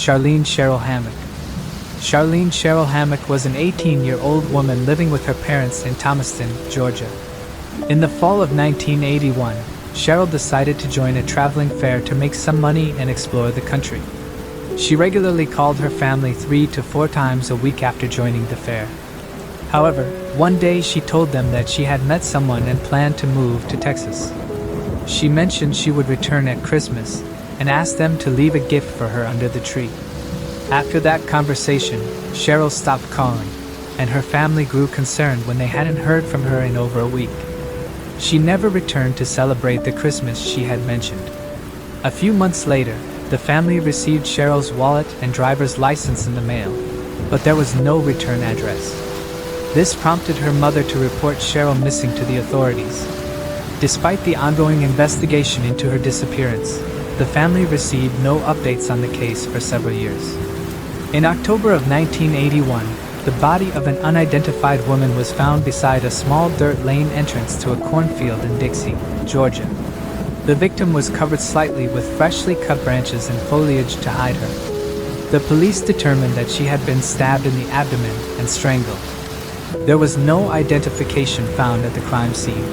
Charlene Cheryl Hammock. Charlene Cheryl Hammock was an 18-year-old woman living with her parents in Thomaston, Georgia. In the fall of 1981, Cheryl decided to join a traveling fair to make some money and explore the country. She regularly called her family 3 to 4 times a week after joining the fair. However, one day she told them that she had met someone and planned to move to Texas. She mentioned she would return at Christmas and asked them to leave a gift for her under the tree. After that conversation, Cheryl stopped calling, and her family grew concerned when they hadn't heard from her in over a week. She never returned to celebrate the Christmas she had mentioned. A few months later, the family received Cheryl's wallet and driver's license in the mail, but there was no return address. This prompted her mother to report Cheryl missing to the authorities. Despite the ongoing investigation into her disappearance, the family received no updates on the case for several years. In October of 1981, the body of an unidentified woman was found beside a small dirt lane entrance to a cornfield in Dixie, Georgia. The victim was covered slightly with freshly cut branches and foliage to hide her. The police determined that she had been stabbed in the abdomen and strangled. There was no identification found at the crime scene.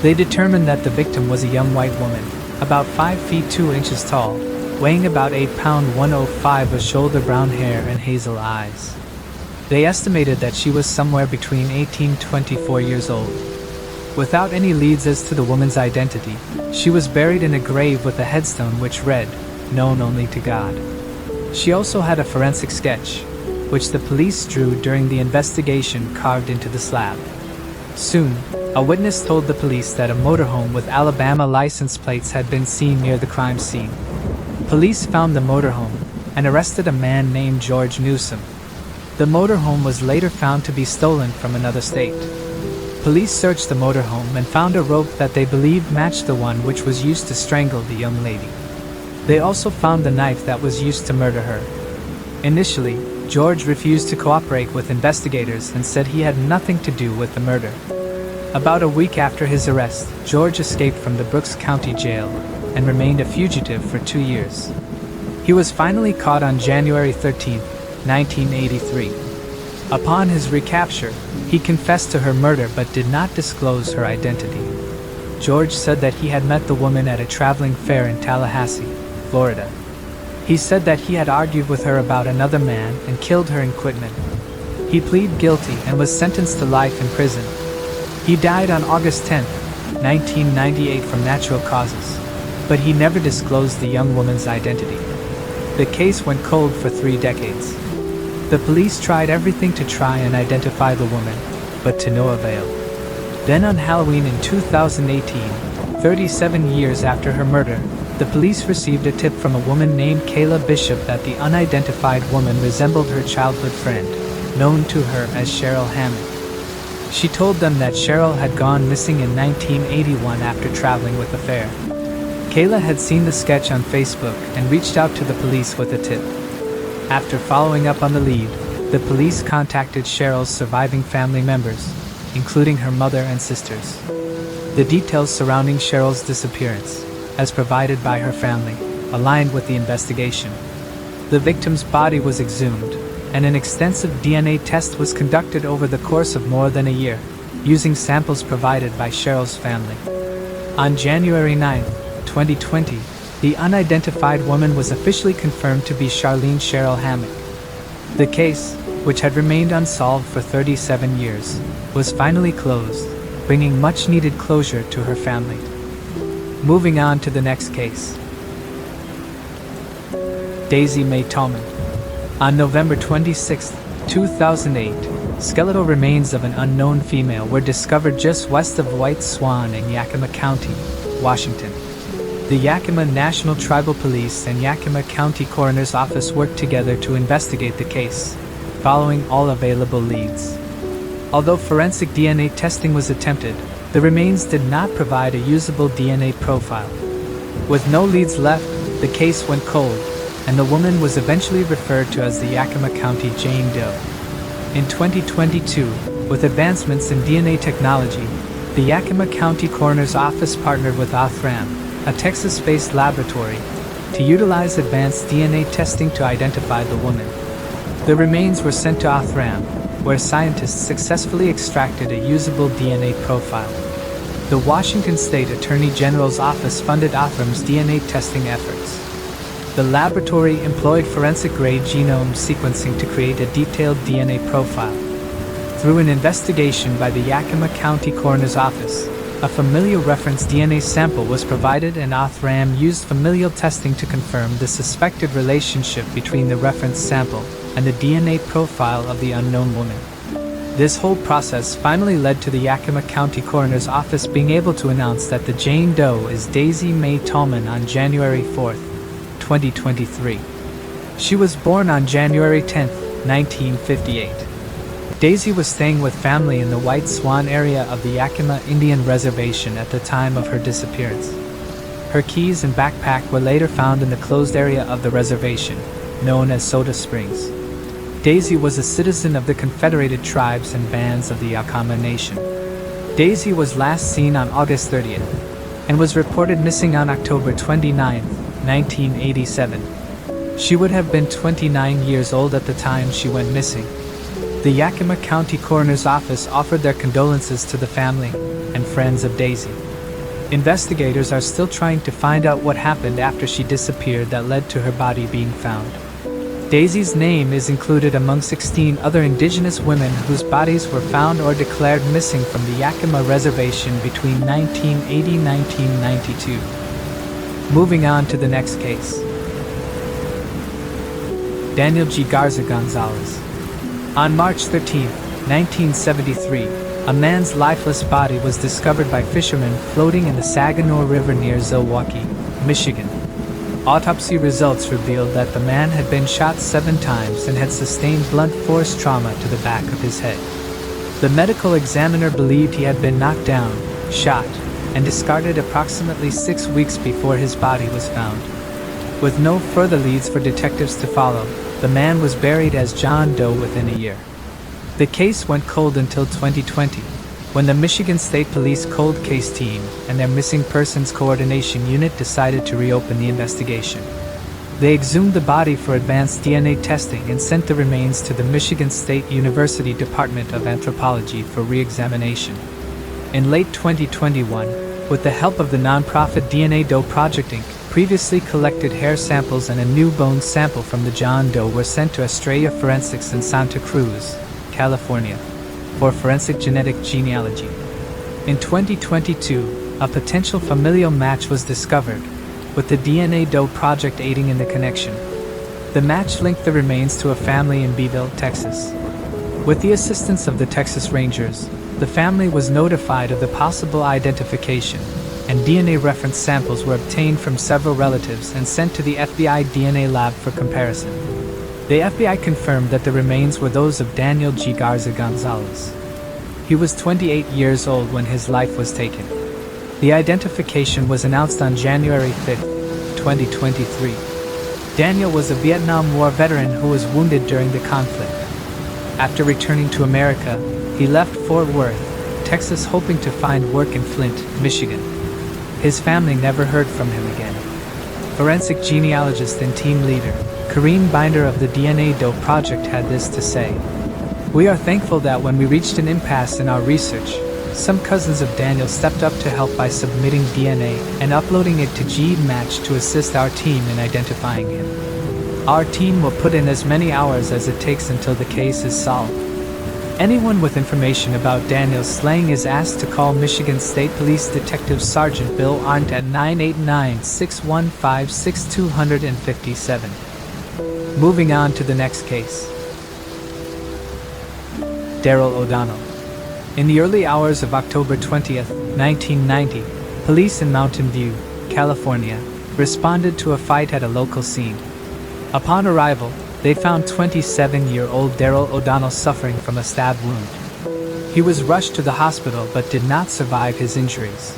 They determined that the victim was a young white woman, about 5 feet 2 inches tall, weighing about 8 pounds 105 with shoulder brown hair and hazel eyes. They estimated that she was somewhere between 18 and 24 years old. Without any leads as to the woman's identity, she was buried in a grave with a headstone which read, "Known only to God." She also had a forensic sketch, which the police drew during the investigation, carved into the slab. Soon, a witness told the police that a motorhome with Alabama license plates had been seen near the crime scene. Police found the motorhome and arrested a man named George Newsom. The motorhome was later found to be stolen from another state. Police searched the motorhome and found a rope that they believed matched the one which was used to strangle the young lady. They also found the knife that was used to murder her. Initially, George refused to cooperate with investigators and said he had nothing to do with the murder. About a week after his arrest, George escaped from the Brooks County Jail and remained a fugitive for 2 years. He was finally caught on January 13, 1983. Upon his recapture, he confessed to her murder but did not disclose her identity. George said that he had met the woman at a traveling fair in Tallahassee, Florida. He said that he had argued with her about another man and killed her in Quitman. He pleaded guilty and was sentenced to life in prison. He died on August 10, 1998 from natural causes, but he never disclosed the young woman's identity. The case went cold for 3 decades. The police tried everything to try and identify the woman, but to no avail. Then on Halloween in 2018, 37 years after her murder, the police received a tip from a woman named Kayla Bishop that the unidentified woman resembled her childhood friend, known to her as Cheryl Hammock. She told them that Cheryl had gone missing in 1981 after traveling with the fair. Kayla had seen the sketch on Facebook and reached out to the police with a tip. After following up on the lead, the police contacted Cheryl's surviving family members, including her mother and sisters. The details surrounding Cheryl's disappearance, as provided by her family, aligned with the investigation. The victim's body was exhumed, and an extensive DNA test was conducted over the course of more than a year, using samples provided by Cheryl's family. On January 9, 2020, the unidentified woman was officially confirmed to be Charlene Cheryl Hammock. The case, which had remained unsolved for 37 years, was finally closed, bringing much-needed closure to her family. Moving on to the next case. Daisy Mae Tallman. On November 26, 2008, skeletal remains of an unknown female were discovered just west of White Swan in Yakima County, Washington. The Yakima National Tribal Police and Yakima County Coroner's Office worked together to investigate the case, following all available leads. Although forensic DNA testing was attempted, the remains did not provide a usable DNA profile. With no leads left, the case went cold, and the woman was eventually referred to as the Yakima County Jane Doe. In 2022, with advancements in DNA technology, the Yakima County Coroner's Office partnered with Othram, a Texas-based laboratory, to utilize advanced DNA testing to identify the woman. The remains were sent to Othram, where scientists successfully extracted a usable DNA profile. The Washington State Attorney General's office funded Othram's DNA testing efforts. The laboratory employed forensic-grade genome sequencing to create a detailed DNA profile. Through an investigation by the Yakima County Coroner's Office, a familial reference DNA sample was provided, and Othram used familial testing to confirm the suspected relationship between the reference sample and the DNA profile of the unknown woman. This whole process finally led to the Yakima County Coroner's Office being able to announce that the Jane Doe is Daisy Mae Tallman on January 4, 2023. She was born on January 10, 1958. Daisy was staying with family in the White Swan area of the Yakima Indian Reservation at the time of her disappearance. Her keys and backpack were later found in the closed area of the reservation, known as Soda Springs. Daisy was a citizen of the Confederated Tribes and Bands of the Yakama Nation. Daisy was last seen on August 30th and was reported missing on October 29, 1987. She would have been 29 years old at the time she went missing. The Yakima County Coroner's Office offered their condolences to the family and friends of Daisy. Investigators are still trying to find out what happened after she disappeared that led to her body being found. Daisy's name is included among 16 other indigenous women whose bodies were found or declared missing from the Yakima Reservation between 1980 and 1992. Moving on to the next case. Daniel G. Garza Gonzalez. On March 13, 1973, a man's lifeless body was discovered by fishermen floating in the Saginaw River near Zilwaukee, Michigan. Autopsy results revealed that the man had been shot 7 times and had sustained blunt force trauma to the back of his head. The medical examiner believed he had been knocked down, shot, and discarded approximately 6 weeks before his body was found. With no further leads for detectives to follow, the man was buried as John Doe within a year. The case went cold until 2020, when the Michigan State Police Cold Case Team and their Missing Persons Coordination Unit decided to reopen the investigation. They exhumed the body for advanced DNA testing and sent the remains to the Michigan State University Department of Anthropology for re-examination. In late 2021, with the help of the nonprofit DNA Doe Project Inc., previously collected hair samples and a new bone sample from the John Doe were sent to Estrella Forensics in Santa Cruz, California, for forensic genetic genealogy. In 2022, a potential familial match was discovered, with the DNA Doe Project aiding in the connection. The match linked the remains to a family in Beeville, Texas. With the assistance of the Texas Rangers, the family was notified of the possible identification, and DNA reference samples were obtained from several relatives and sent to the FBI DNA lab for comparison. The FBI confirmed that the remains were those of Daniel G. Garza Gonzalez. He was 28 years old when his life was taken. The identification was announced on January 5, 2023. Daniel was a Vietnam War veteran who was wounded during the conflict. After returning to America, he left Fort Worth, Texas, hoping to find work in Flint, Michigan. His family never heard from him again. Forensic genealogist and team leader, Karine Binder of the DNA Doe Project had this to say: "We are thankful that when we reached an impasse in our research, some cousins of Daniel stepped up to help by submitting DNA and uploading it to GeneMatch to assist our team in identifying him. Our team will put in as many hours as it takes until the case is solved. Anyone with information about Daniel's slaying is asked to call Michigan State Police Detective Sergeant Bill Arndt at 989-615-6257. Moving on to the next case. Daryl O'Donnell. In the early hours of October 20th, 1990, police in Mountain View, California, responded to a fight at a local scene. Upon arrival, they found 27-year-old Daryl O'Donnell suffering from a stab wound. He was rushed to the hospital but did not survive his injuries.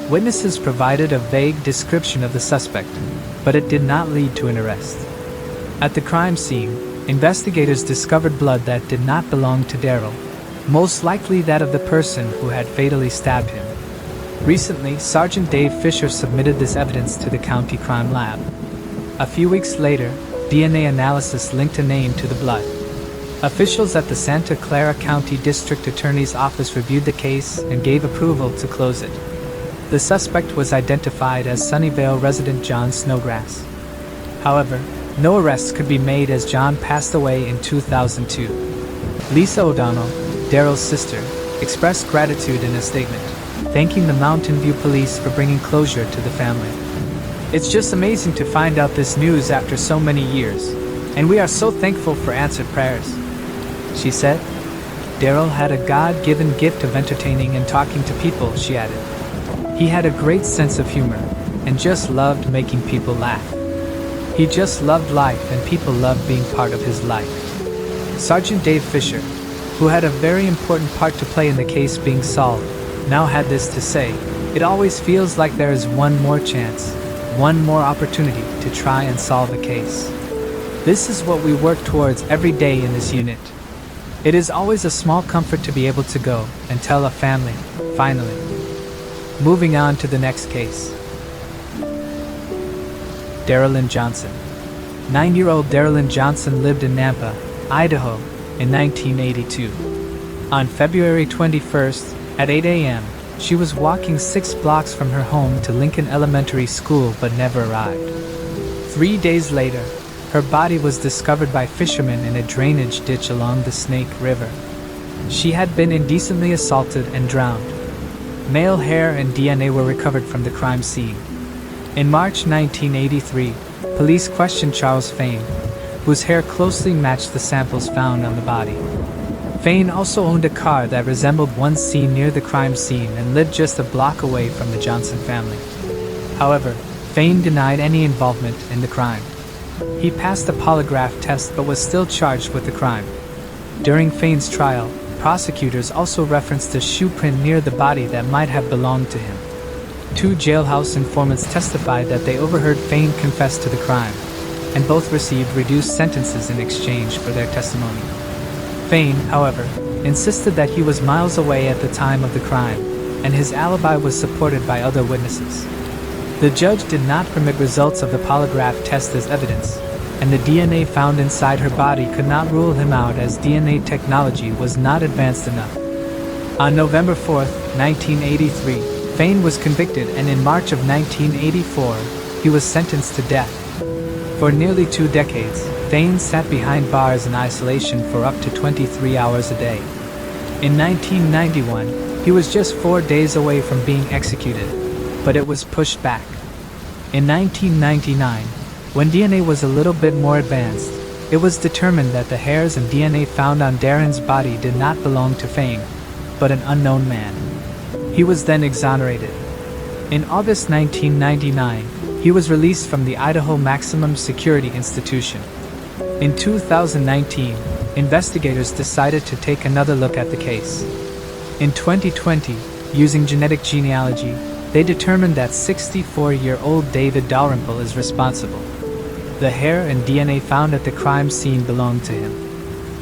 Witnesses provided a vague description of the suspect, but it did not lead to an arrest. At the crime scene, investigators discovered blood that did not belong to Daryl, most likely that of the person who had fatally stabbed him. Recently, Sergeant Dave Fisher submitted this evidence to the county crime lab. A few weeks later, DNA analysis linked a name to the blood. Officials at the Santa Clara County District Attorney's Office reviewed the case and gave approval to close it. The suspect was identified as Sunnyvale resident John Snowgrass. However, no arrests could be made as John passed away in 2002. Lisa O'Donnell, Daryl's sister, expressed gratitude in a statement, thanking the Mountain View Police for bringing closure to the family. "It's just amazing to find out this news after so many years, and we are so thankful for answered prayers," she said. Daryl had a God-given gift of entertaining and talking to people, she added. He had a great sense of humor, and just loved making people laugh. He just loved life, and people loved being part of his life. Sergeant Dave Fisher, who had a very important part to play in the case being solved, now had this to say: "It always feels like there is one more chance, one more opportunity to try and solve a case. This is what we work towards every day in this unit. It is always a small comfort to be able to go and tell a family, finally." Moving on to the next case. Darylyn Johnson. 9-year-old Darylyn Johnson lived in Nampa, Idaho, in 1982. On February 21st, at 8 a.m., she was walking 6 blocks from her home to Lincoln Elementary School but never arrived. 3 days later, her body was discovered by fishermen in a drainage ditch along the Snake River. She had been indecently assaulted and drowned. Male hair and DNA were recovered from the crime scene. In March 1983, police questioned Charles Fain, whose hair closely matched the samples found on the body. Fain also owned a car that resembled one seen near the crime scene and lived just a block away from the Johnson family. However, Fain denied any involvement in the crime. He passed the polygraph test but was still charged with the crime. During Fain's trial, prosecutors also referenced a shoe print near the body that might have belonged to him. 2 jailhouse informants testified that they overheard Fain confess to the crime, and both received reduced sentences in exchange for their testimony. Fain, however, insisted that he was miles away at the time of the crime, and his alibi was supported by other witnesses. The judge did not permit results of the polygraph test as evidence, and the DNA found inside her body could not rule him out as DNA technology was not advanced enough. On November 4, 1983, Fain was convicted, and in March of 1984, he was sentenced to death. For nearly 2 decades, Fain sat behind bars in isolation for up to 23 hours a day. In 1991, he was just 4 days away from being executed, but it was pushed back. In 1999, when DNA was a little bit more advanced, it was determined that the hairs and DNA found on Darren's body did not belong to Fain, but an unknown man. He was then exonerated. In August 1999, he was released from the Idaho Maximum Security Institution. In 2019, investigators decided to take another look at the case. In 2020, using genetic genealogy, they determined that 64-year-old David Dalrymple is responsible. The hair and DNA found at the crime scene belonged to him.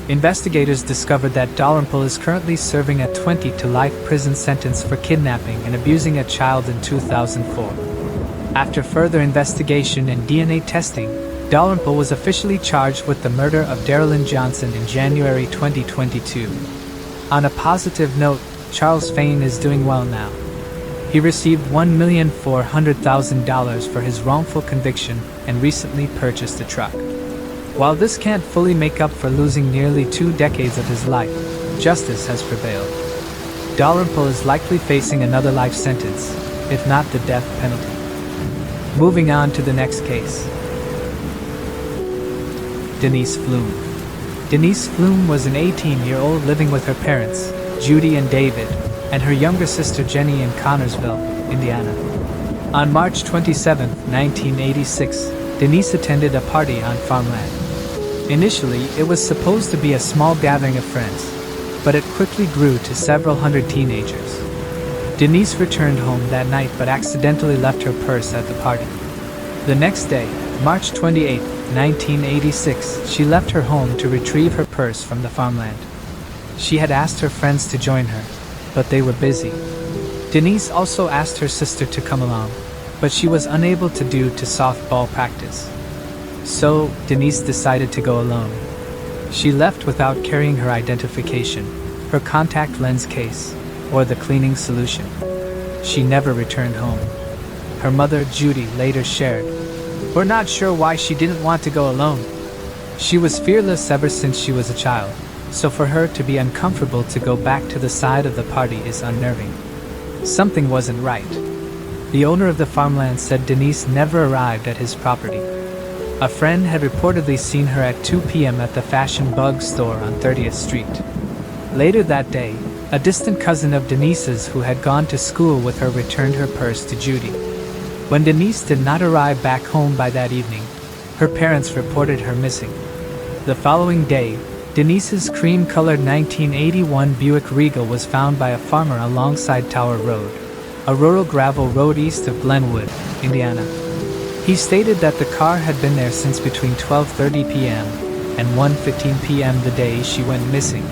Investigators discovered that Dalrymple is currently serving a 20 to life prison sentence for kidnapping and abusing a child in 2004. After further investigation and DNA testing, Dalrymple was officially charged with the murder of Darylyn Johnson in January 2022. On a positive note, Charles Fain is doing well now. He received $1,400,000 for his wrongful conviction and recently purchased a truck. While this can't fully make up for losing nearly 2 decades of his life, justice has prevailed. Dalrymple is likely facing another life sentence, if not the death penalty. Moving on to the next case. Denise Flume. Denise Flume was an 18-year-old living with her parents, Judy and David, and her younger sister Jenny in Connorsville, Indiana. On March 27, 1986, Denise attended a party on farmland. Initially, it was supposed to be a small gathering of friends, but it quickly grew to several hundred teenagers. Denise returned home that night but accidentally left her purse at the party. The next day, March 28, 1986, she left her home to retrieve her purse from the farmland. She had asked her friends to join her, but they were busy. Denise also asked her sister to come along, but she was unable to due to softball practice. So, Denise decided to go alone. She left without carrying her identification, her contact lens case, or the cleaning solution. She never returned home. Her mother, Judy, later shared, "We're not sure why she didn't want to go alone. She was fearless ever since she was a child, so for her to be uncomfortable to go back to the side of the party is unnerving." Something wasn't right. The owner of the farmland said Denise never arrived at his property. A friend had reportedly seen her at 2 p.m. at the Fashion Bug store on 30th Street. Later that day, a distant cousin of Denise's who had gone to school with her returned her purse to Judy. When Denise did not arrive back home by that evening, her parents reported her missing. The following day, Denise's cream-colored 1981 Buick Regal was found by a farmer alongside Tower Road, a rural gravel road east of Glenwood, Indiana. He stated that the car had been there since between 12:30 p.m. and 1:15 p.m. the day she went missing.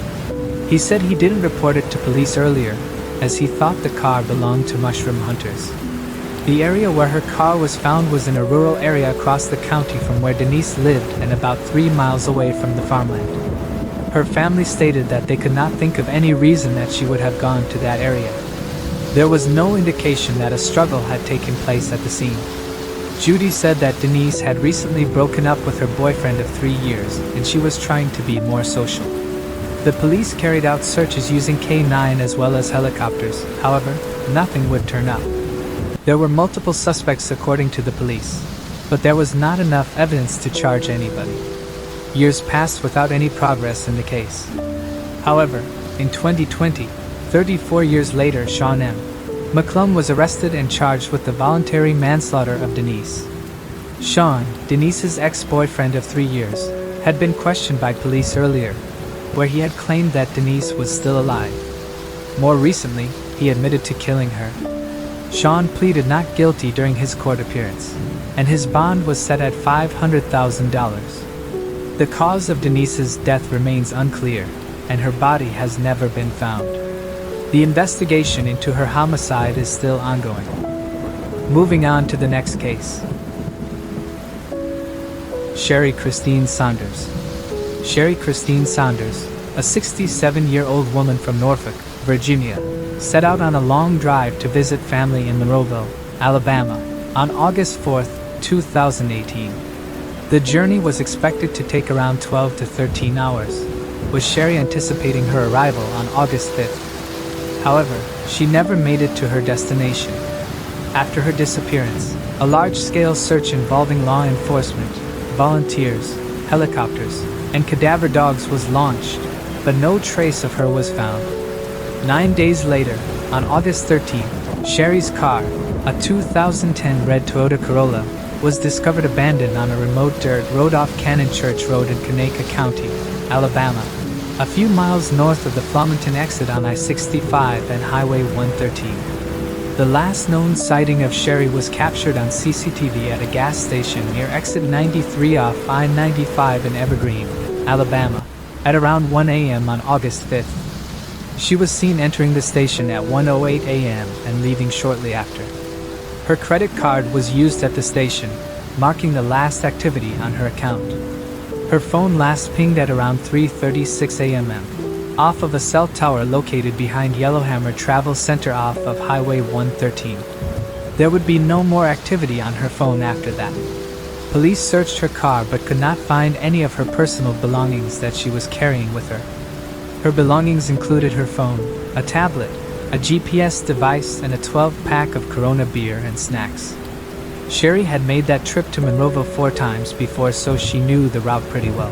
He said he didn't report it to police earlier, as he thought the car belonged to mushroom hunters. The area where her car was found was in a rural area across the county from where Denise lived and about 3 miles away from the farmland. Her family stated that they could not think of any reason that she would have gone to that area. There was no indication that a struggle had taken place at the scene. Judy said that Denise had recently broken up with her boyfriend of 3 years and she was trying to be more social. The police carried out searches using K9 as well as helicopters, however, nothing would turn up. There were multiple suspects according to the police, but there was not enough evidence to charge anybody. Years passed without any progress in the case. However, in 2020, 34 years later, Sean M. McClung was arrested and charged with the voluntary manslaughter of Denise. Sean, Denise's ex-boyfriend of 3 years, had been questioned by police earlier, where he had claimed that Denise was still alive. More recently, he admitted to killing her. Sean pleaded not guilty during his court appearance, and his bond was set at $500,000. The cause of Denise's death remains unclear, and her body has never been found. The investigation into her homicide is still ongoing. Moving on to the next case. Sherry Christine Saunders. Sherry Christine Saunders, a 67-year-old woman from Norfolk, Virginia, set out on a long drive to visit family in Monroeville, Alabama, on August 4, 2018. The journey was expected to take around 12 to 13 hours, with Sherry anticipating her arrival on August 5th. However, she never made it to her destination. After her disappearance, a large-scale search involving law enforcement, volunteers, helicopters, and cadaver dogs was launched, but no trace of her was found. 9 days later, on August 13th, Sherry's car, a 2010 red Toyota Corolla, was discovered abandoned on a remote dirt road off Cannon Church Road in Conecuh County, Alabama, a few miles north of the Flomaton exit on I-65 and Highway 113. The last known sighting of Sherry was captured on CCTV at a gas station near exit 93 off I-95 in Evergreen, Alabama, at around 1 a.m. on August 5th. She was seen entering the station at 1:08 a.m. and leaving shortly after. Her credit card was used at the station, marking the last activity on her account. Her phone last pinged at around 3:36 a.m. off of a cell tower located behind Yellowhammer Travel Center off of Highway 113. There would be no more activity on her phone after that. Police searched her car but could not find any of her personal belongings that she was carrying with her. Her belongings included her phone, a tablet, a GPS device, and a 12-pack of Corona beer and snacks. Sherry had made that trip to Monroeville 4 times before, so she knew the route pretty well.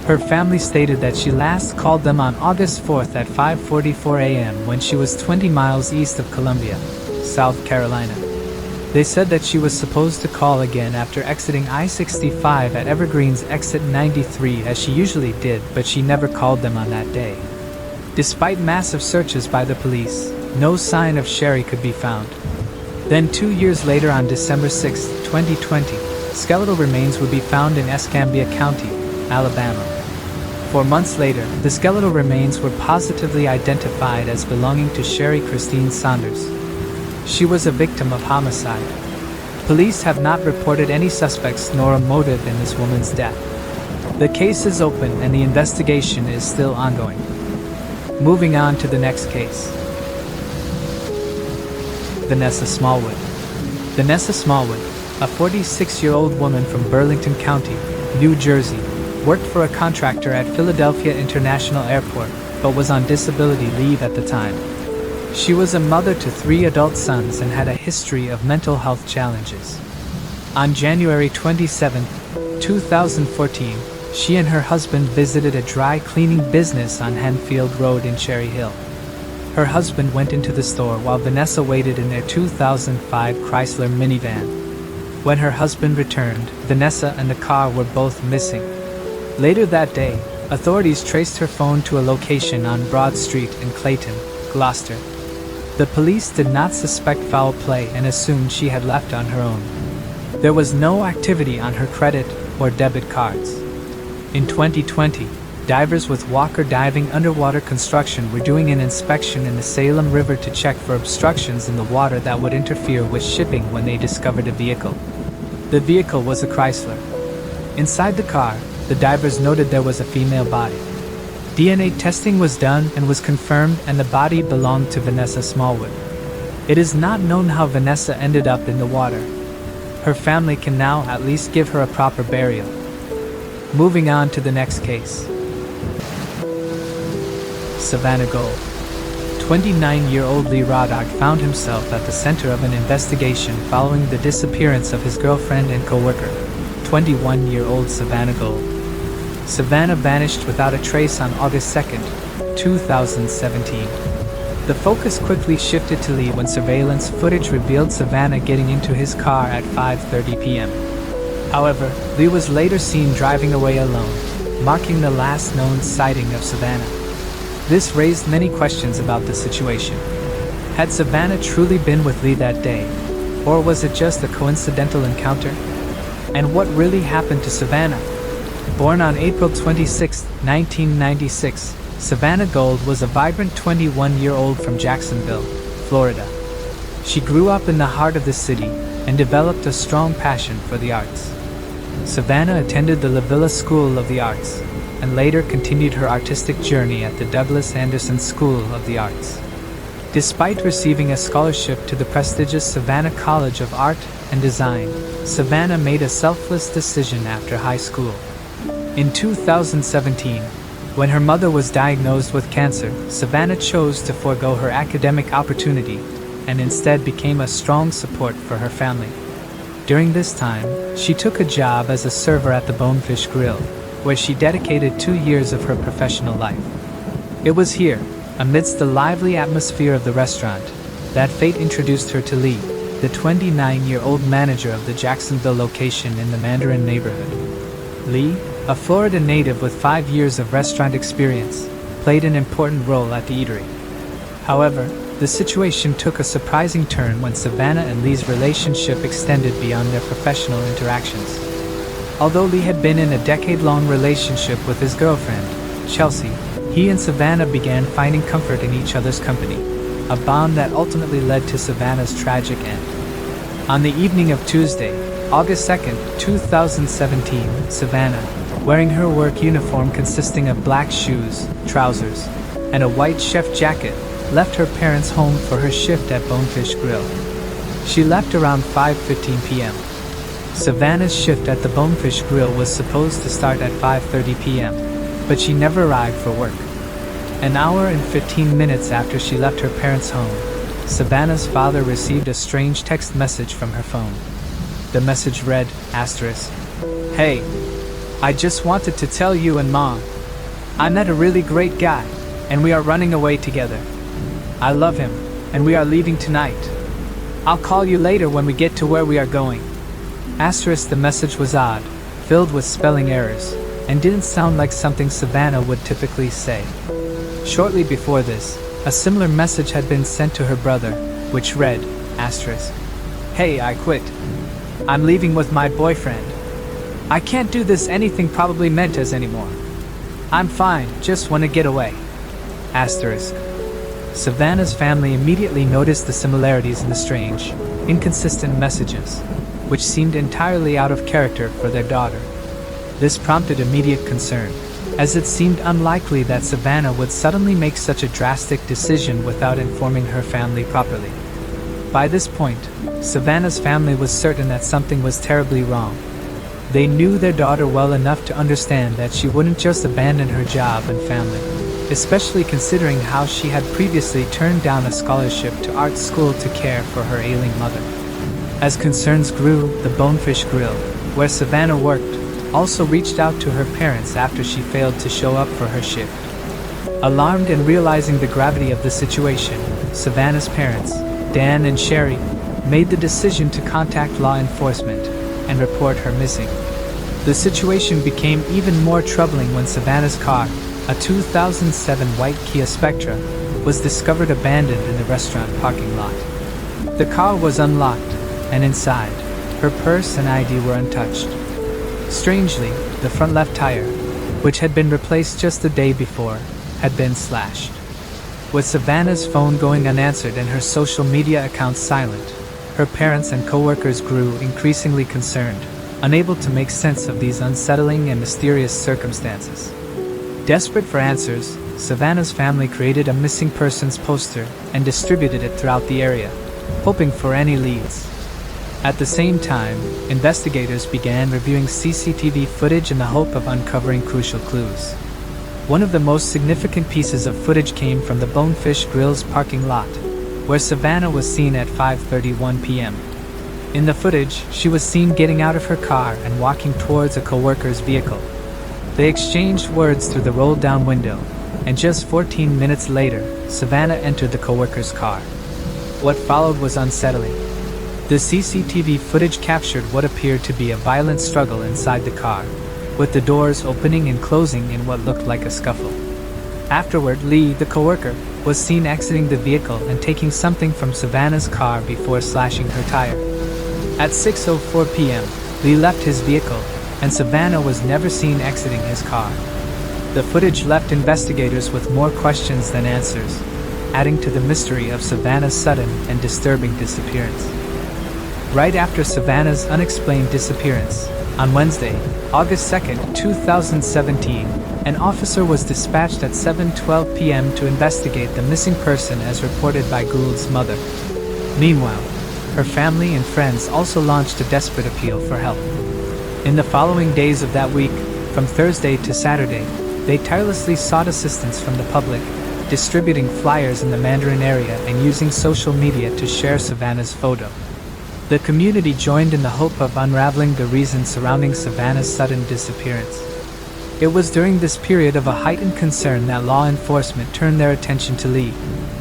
Her family stated that she last called them on August 4th at 5:44 a.m. when she was 20 miles east of Columbia, South Carolina. They said that she was supposed to call again after exiting I-65 at Evergreen's exit 93 as she usually did, but she never called them on that day. Despite massive searches by the police, no sign of Sherry could be found. Then 2 years later, on December 6, 2020, skeletal remains would be found in Escambia County, Alabama. 4 months later, the skeletal remains were positively identified as belonging to Sherry Christine Saunders. She was a victim of homicide. Police have not reported any suspects nor a motive in this woman's death. The case is open and the investigation is still ongoing. Moving on to the next case. Vanessa Smallwood. Vanessa Smallwood, a 46-year-old woman from Burlington County, New Jersey, worked for a contractor at Philadelphia International Airport, but was on disability leave at the time. She was a mother to 3 adult sons and had a history of mental health challenges. On January 27, 2014, she and her husband visited a dry cleaning business on Henfield Road in Cherry Hill. Her husband went into the store while Vanessa waited in their 2005 Chrysler minivan. When her husband returned, Vanessa and the car were both missing. Later that day, authorities traced her phone to a location on Broad Street in Clayton, Gloucester. The police did not suspect foul play and assumed she had left on her own. There was no activity on her credit or debit cards. In 2020, divers with Walker Diving Underwater Construction were doing an inspection in the Salem River to check for obstructions in the water that would interfere with shipping when they discovered a vehicle. The vehicle was a Chrysler. Inside the car, the divers noted there was a female body. DNA testing was done and was confirmed, and the body belonged to Vanessa Smallwood. It is not known how Vanessa ended up in the water. Her family can now at least give her a proper burial. Moving on to the next case. Savannah Gold. 29-year-old Lee Roddock found himself at the center of an investigation following the disappearance of his girlfriend and co-worker, 21-year-old Savannah Gold. Savannah vanished without a trace on August 2, 2017. The focus quickly shifted to Lee when surveillance footage revealed Savannah getting into his car at 5:30 p.m. However, Lee was later seen driving away alone, marking the last known sighting of Savannah. This raised many questions about the situation. Had Savannah truly been with Lee that day, or was it just a coincidental encounter? And what really happened to Savannah? Born on April 26, 1996, Savannah Gold was a vibrant 21-year-old from Jacksonville, Florida. She grew up in the heart of the city and developed a strong passion for the arts. Savannah attended the La Villa School of the Arts and later continued her artistic journey at the Douglas Anderson School of the Arts. Despite receiving a scholarship to the prestigious Savannah College of Art and Design, Savannah made a selfless decision after high school. In 2017, when her mother was diagnosed with cancer, Savannah chose to forego her academic opportunity and instead became a strong support for her family. During this time, she took a job as a server at the Bonefish Grill, where she dedicated 2 years of her professional life. It was here, amidst the lively atmosphere of the restaurant, that fate introduced her to Lee, the 29-year-old manager of the Jacksonville location in the Mandarin neighborhood. Lee, a Florida native with 5 years of restaurant experience, played an important role at the eatery. However, the situation took a surprising turn when Savannah and Lee's relationship extended beyond their professional interactions. Although Lee had been in a decade-long relationship with his girlfriend, Chelsea, he and Savannah began finding comfort in each other's company, a bond that ultimately led to Savannah's tragic end. On the evening of Tuesday, August 2, 2017, Savannah, wearing her work uniform consisting of black shoes, trousers, and a white chef jacket, left her parents' home for her shift at Bonefish Grill. She left around 5:15 p.m. Savannah's shift at the Bonefish Grill was supposed to start at 5:30 p.m., but she never arrived for work. An hour and 15 minutes after she left her parents' home, Savannah's father received a strange text message from her phone. The message read, "Hey, I just wanted to tell you and Mom, I met a really great guy, and we are running away together. I love him, and we are leaving tonight. I'll call you later when we get to where we are going." The message was odd, filled with spelling errors, and didn't sound like something Savannah would typically say. Shortly before this, a similar message had been sent to her brother, which read, "Hey, I quit. I'm leaving with my boyfriend. I can't do this anything probably meant as anymore. I'm fine, just want to get away. Savannah's family immediately noticed the similarities in the strange, inconsistent messages, which seemed entirely out of character for their daughter. This prompted immediate concern, as it seemed unlikely that Savannah would suddenly make such a drastic decision without informing her family properly. By this point, Savannah's family was certain that something was terribly wrong. They knew their daughter well enough to understand that she wouldn't just abandon her job and family, especially considering how she had previously turned down a scholarship to art school to care for her ailing mother. As concerns grew, the Bonefish Grill, where Savannah worked, also reached out to her parents after she failed to show up for her shift. Alarmed and realizing the gravity of the situation, Savannah's parents, Dan and Sherry, made the decision to contact law enforcement and report her missing. The situation became even more troubling when Savannah's car, a 2007 white Kia Spectra, was discovered abandoned in the restaurant parking lot. The car was unlocked, and inside, her purse and ID were untouched. Strangely, the front left tire, which had been replaced just the day before, had been slashed. With Savannah's phone going unanswered and her social media accounts silent, her parents and co-workers grew increasingly concerned, unable to make sense of these unsettling and mysterious circumstances. Desperate for answers, Savannah's family created a missing persons poster and distributed it throughout the area, hoping for any leads. At the same time, investigators began reviewing CCTV footage in the hope of uncovering crucial clues. One of the most significant pieces of footage came from the Bonefish Grill's parking lot, where Savannah was seen at 5:31 p.m. In the footage, she was seen getting out of her car and walking towards a co-worker's vehicle. They exchanged words through the rolled-down window, and just 14 minutes later, Savannah entered the co-worker's car. What followed was unsettling. The CCTV footage captured what appeared to be a violent struggle inside the car, with the doors opening and closing in what looked like a scuffle. Afterward, Lee, the co-worker, was seen exiting the vehicle and taking something from Savannah's car before slashing her tire. At 6:04 p.m., Lee left his vehicle, and Savannah was never seen exiting his car. The footage left investigators with more questions than answers, adding to the mystery of Savannah's sudden and disturbing disappearance. Right after Savannah's unexplained disappearance, on Wednesday, August 2, 2017, an officer was dispatched at 7:12 p.m. to investigate the missing person as reported by Gould's mother. Meanwhile, her family and friends also launched a desperate appeal for help. In the following days of that week, from Thursday to Saturday, they tirelessly sought assistance from the public, distributing flyers in the Mandarin area and using social media to share Savannah's photo. The community joined in the hope of unraveling the reasons surrounding Savannah's sudden disappearance. It was during this period of a heightened concern that law enforcement turned their attention to Lee,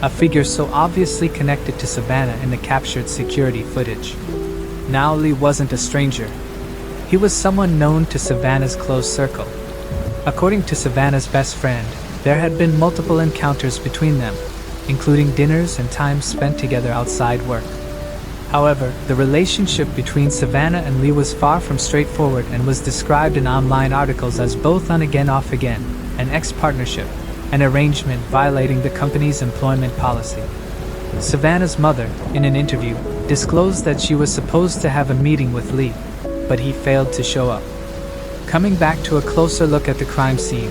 a figure so obviously connected to Savannah in the captured security footage. Now Lee wasn't a stranger. He was someone known to Savannah's close circle. According to Savannah's best friend, there had been multiple encounters between them, including dinners and time spent together outside work. However, the relationship between Savannah and Lee was far from straightforward and was described in online articles as both on-again off-again, an ex-partnership, an arrangement violating the company's employment policy. Savannah's mother, in an interview, disclosed that she was supposed to have a meeting with Lee, but he failed to show up. Coming back to a closer look at the crime scene,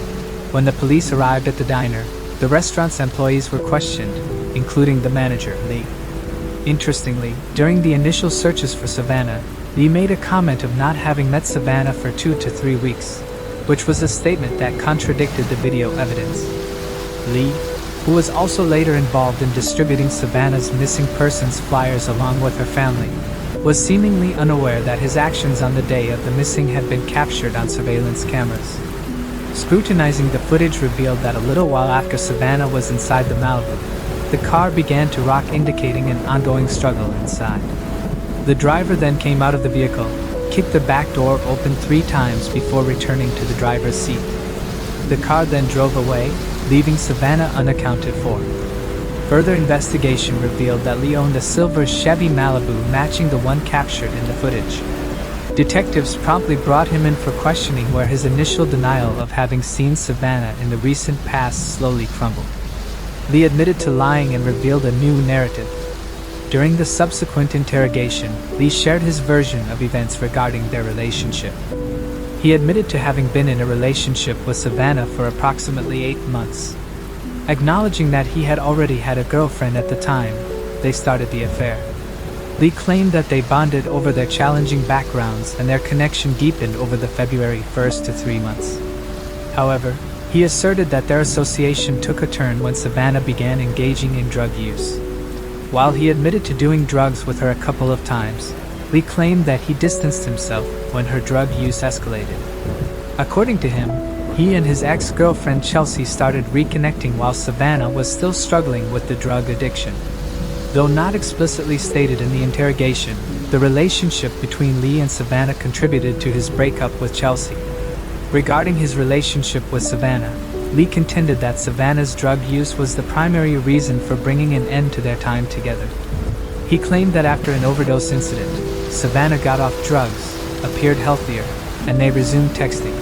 when the police arrived at the diner, the restaurant's employees were questioned, including the manager, Lee. Interestingly, during the initial searches for Savannah, Lee made a comment of not having met Savannah for 2 to 3 weeks, which was a statement that contradicted the video evidence. Lee, who was also later involved in distributing Savannah's missing persons flyers along with her family, was seemingly unaware that his actions on the day of the missing had been captured on surveillance cameras. Scrutinizing the footage revealed that a little while after Savannah was inside the Malibu, the car began to rock, indicating an ongoing struggle inside. The driver then came out of the vehicle, kicked the back door open 3 times before returning to the driver's seat. The car then drove away, leaving Savannah unaccounted for. Further investigation revealed that Lee owned a silver Chevy Malibu matching the one captured in the footage. Detectives promptly brought him in for questioning, where his initial denial of having seen Savannah in the recent past slowly crumbled. Lee admitted to lying and revealed a new narrative. During the subsequent interrogation, Lee shared his version of events regarding their relationship. He admitted to having been in a relationship with Savannah for approximately 8 months. Acknowledging that he had already had a girlfriend at the time they started the affair. Lee claimed that they bonded over their challenging backgrounds and their connection deepened over the February 1st to 3 months. However, he asserted that their association took a turn when Savannah began engaging in drug use. While he admitted to doing drugs with her a couple of times, Lee claimed that he distanced himself when her drug use escalated. According to him, he and his ex-girlfriend Chelsea started reconnecting while Savannah was still struggling with the drug addiction. Though not explicitly stated in the interrogation, the relationship between Lee and Savannah contributed to his breakup with Chelsea. Regarding his relationship with Savannah, Lee contended that Savannah's drug use was the primary reason for bringing an end to their time together. He claimed that after an overdose incident, Savannah got off drugs, appeared healthier, and they resumed texting.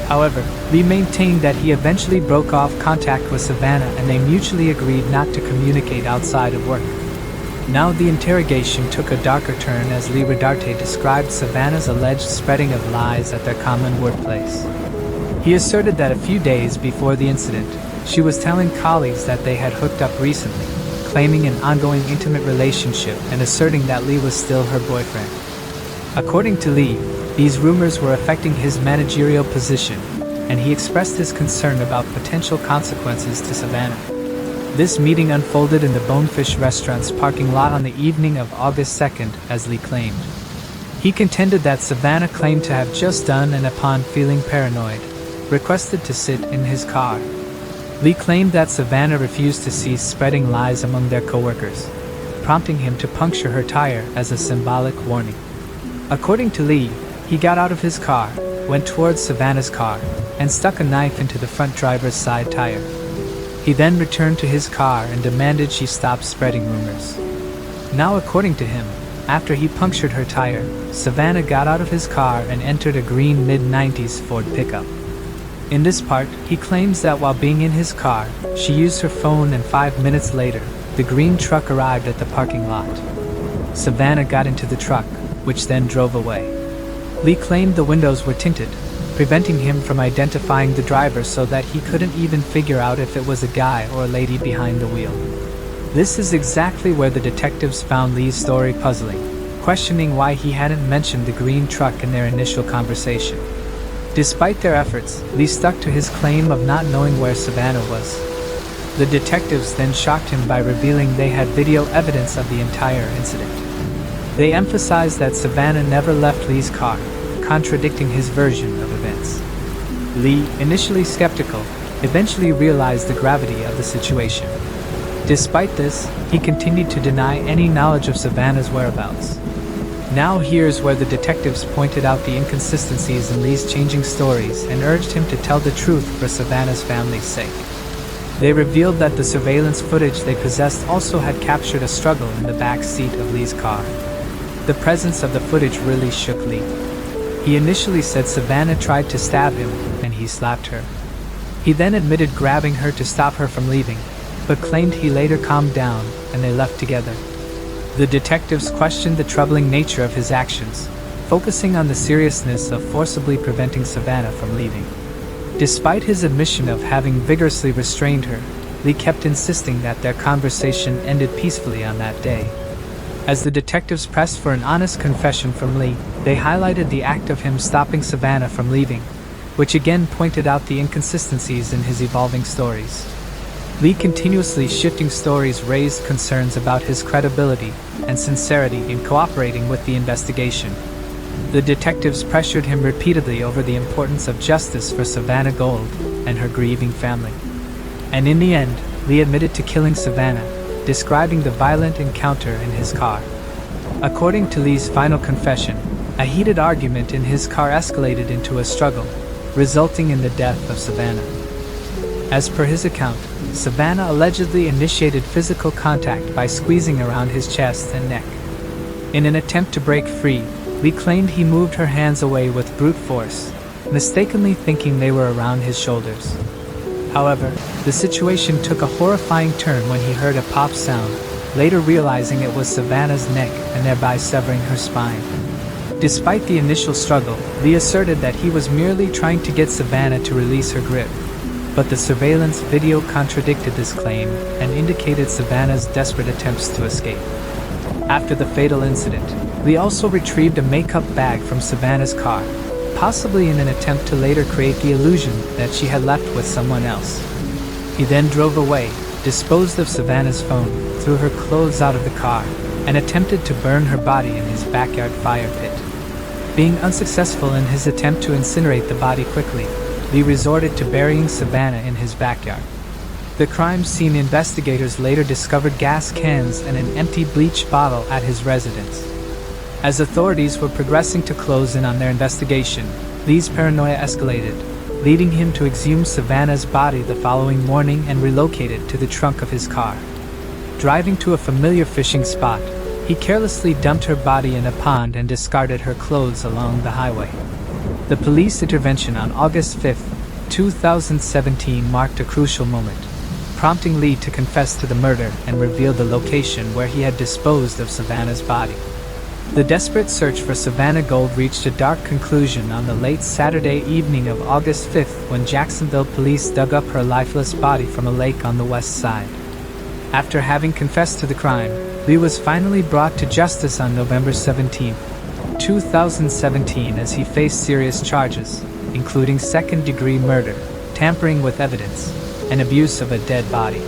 However, Lee maintained that he eventually broke off contact with Savannah and they mutually agreed not to communicate outside of work. Now the interrogation took a darker turn as Lee Rodarte described Savannah's alleged spreading of lies at their common workplace. He asserted that a few days before the incident, she was telling colleagues that they had hooked up recently, claiming an ongoing intimate relationship and asserting that Lee was still her boyfriend. According to Lee, these rumors were affecting his managerial position, and he expressed his concern about potential consequences to Savannah. This meeting unfolded in the Bonefish restaurant's parking lot on the evening of August 2nd, as Lee claimed. He contended that Savannah claimed to have just done and upon feeling paranoid, requested to sit in his car. Lee claimed that Savannah refused to cease spreading lies among their coworkers, prompting him to puncture her tire as a symbolic warning. According to Lee, he got out of his car, went towards Savannah's car, and stuck a knife into the front driver's side tire. He then returned to his car and demanded she stop spreading rumors. Now according to him, after he punctured her tire, Savannah got out of his car and entered a green mid-90s Ford pickup. In this part, he claims that while being in his car, she used her phone and 5 minutes later, the green truck arrived at the parking lot. Savannah got into the truck, which then drove away. Lee claimed the windows were tinted, preventing him from identifying the driver so that he couldn't even figure out if it was a guy or a lady behind the wheel. This is exactly where the detectives found Lee's story puzzling, questioning why he hadn't mentioned the green truck in their initial conversation. Despite their efforts, Lee stuck to his claim of not knowing where Savannah was. The detectives then shocked him by revealing they had video evidence of the entire incident. They emphasized that Savannah never left Lee's car, contradicting his version of events. Lee, initially skeptical, eventually realized the gravity of the situation. Despite this, he continued to deny any knowledge of Savannah's whereabouts. Now here's where the detectives pointed out the inconsistencies in Lee's changing stories and urged him to tell the truth for Savannah's family's sake. They revealed that the surveillance footage they possessed also had captured a struggle in the back seat of Lee's car. The presence of the footage really shook Lee. He initially said Savannah tried to stab him, and he slapped her. He then admitted grabbing her to stop her from leaving, but claimed he later calmed down, and they left together. The detectives questioned the troubling nature of his actions, focusing on the seriousness of forcibly preventing Savannah from leaving. Despite his admission of having vigorously restrained her, Lee kept insisting that their conversation ended peacefully on that day. As the detectives pressed for an honest confession from Lee, they highlighted the act of him stopping Savannah from leaving, which again pointed out the inconsistencies in his evolving stories. Lee continuously shifting stories raised concerns about his credibility and sincerity in cooperating with the investigation. The detectives pressured him repeatedly over the importance of justice for Savannah Gold and her grieving family. And in the end, Lee admitted to killing Savannah, describing the violent encounter in his car. According to Lee's final confession, a heated argument in his car escalated into a struggle, resulting in the death of Savannah. As per his account, Savannah allegedly initiated physical contact by squeezing around his chest and neck. In an attempt to break free, Lee claimed he moved her hands away with brute force, mistakenly thinking they were around his shoulders. However, the situation took a horrifying turn when he heard a pop sound, later realizing it was Savannah's neck and thereby severing her spine. Despite the initial struggle, Lee asserted that he was merely trying to get Savannah to release her grip. But the surveillance video contradicted this claim and indicated Savannah's desperate attempts to escape. After the fatal incident, Lee also retrieved a makeup bag from Savannah's car, possibly in an attempt to later create the illusion that she had left with someone else. He then drove away, disposed of Savannah's phone, threw her clothes out of the car, and attempted to burn her body in his backyard fire pit. Being unsuccessful in his attempt to incinerate the body quickly, Lee resorted to burying Savannah in his backyard. The crime scene investigators later discovered gas cans and an empty bleach bottle at his residence. As authorities were progressing to close in on their investigation, Lee's paranoia escalated, leading him to exhume Savannah's body the following morning and relocate it to the trunk of his car. Driving to a familiar fishing spot, he carelessly dumped her body in a pond and discarded her clothes along the highway. The police intervention on August 5, 2017 marked a crucial moment, prompting Lee to confess to the murder and reveal the location where he had disposed of Savannah's body. The desperate search for Savannah Gold reached a dark conclusion on the late Saturday evening of August 5 when Jacksonville police dug up her lifeless body from a lake on the west side. After having confessed to the crime, Lee was finally brought to justice on November 17, 2017 as he faced serious charges, including second-degree murder, tampering with evidence, and abuse of a dead body.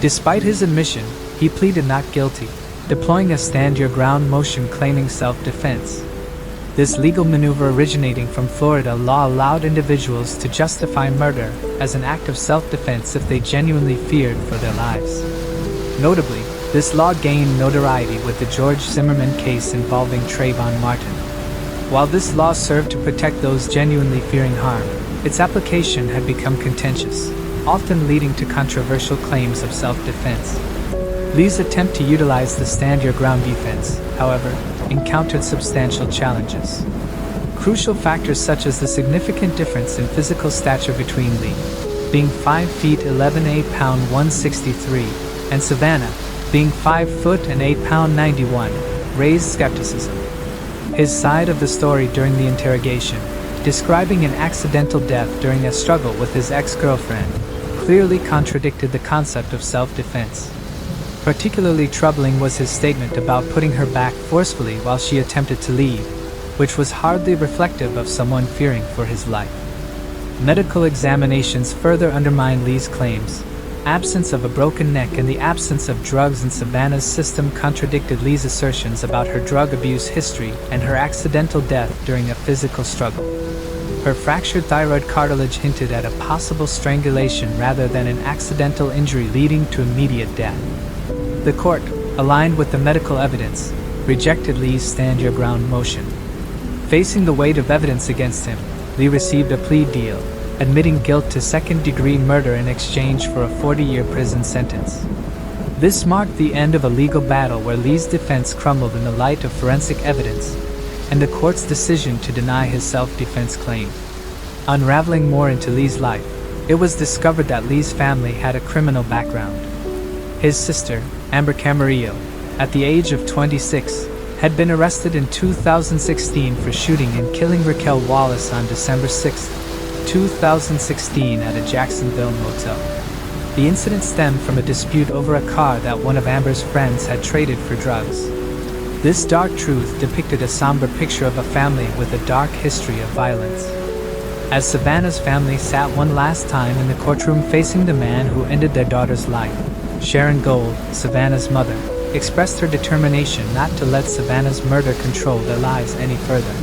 Despite his admission, he pleaded not guilty, deploying a stand-your-ground motion claiming self-defense. This legal maneuver originating from Florida law allowed individuals to justify murder as an act of self-defense if they genuinely feared for their lives. Notably, this law gained notoriety with the George Zimmerman case involving Trayvon Martin. While this law served to protect those genuinely fearing harm, its application had become contentious, often leading to controversial claims of self-defense. Lee's attempt to utilize the stand-your-ground defense, however, encountered substantial challenges. Crucial factors such as the significant difference in physical stature between Lee, being 5 feet 11 8 pound 163, and Savannah, being 5 foot and 8 pound 91, raised skepticism. His side of the story during the interrogation, describing an accidental death during a struggle with his ex-girlfriend, clearly contradicted the concept of self-defense. Particularly troubling was his statement about putting her back forcefully while she attempted to leave, which was hardly reflective of someone fearing for his life. Medical examinations further undermined Lee's claims. Absence of a broken neck and the absence of drugs in Savannah's system contradicted Lee's assertions about her drug abuse history and her accidental death during a physical struggle. Her fractured thyroid cartilage hinted at a possible strangulation rather than an accidental injury leading to immediate death. The court, aligned with the medical evidence, rejected Lee's stand-your-ground motion. Facing the weight of evidence against him, Lee received a plea deal, admitting guilt to second-degree murder in exchange for a 40-year prison sentence. This marked the end of a legal battle where Lee's defense crumbled in the light of forensic evidence, and the court's decision to deny his self-defense claim. Unraveling more into Lee's life, it was discovered that Lee's family had a criminal background. His sister, Amber Camarillo, at the age of 26, had been arrested in 2016 for shooting and killing Raquel Wallace on December 6, 2016 at a Jacksonville motel. The incident stemmed from a dispute over a car that one of Amber's friends had traded for drugs. This dark truth depicted a somber picture of a family with a dark history of violence. As Savannah's family sat one last time in the courtroom facing the man who ended their daughter's life, Sharon Gold, Savannah's mother, expressed her determination not to let Savannah's murder control their lives any further.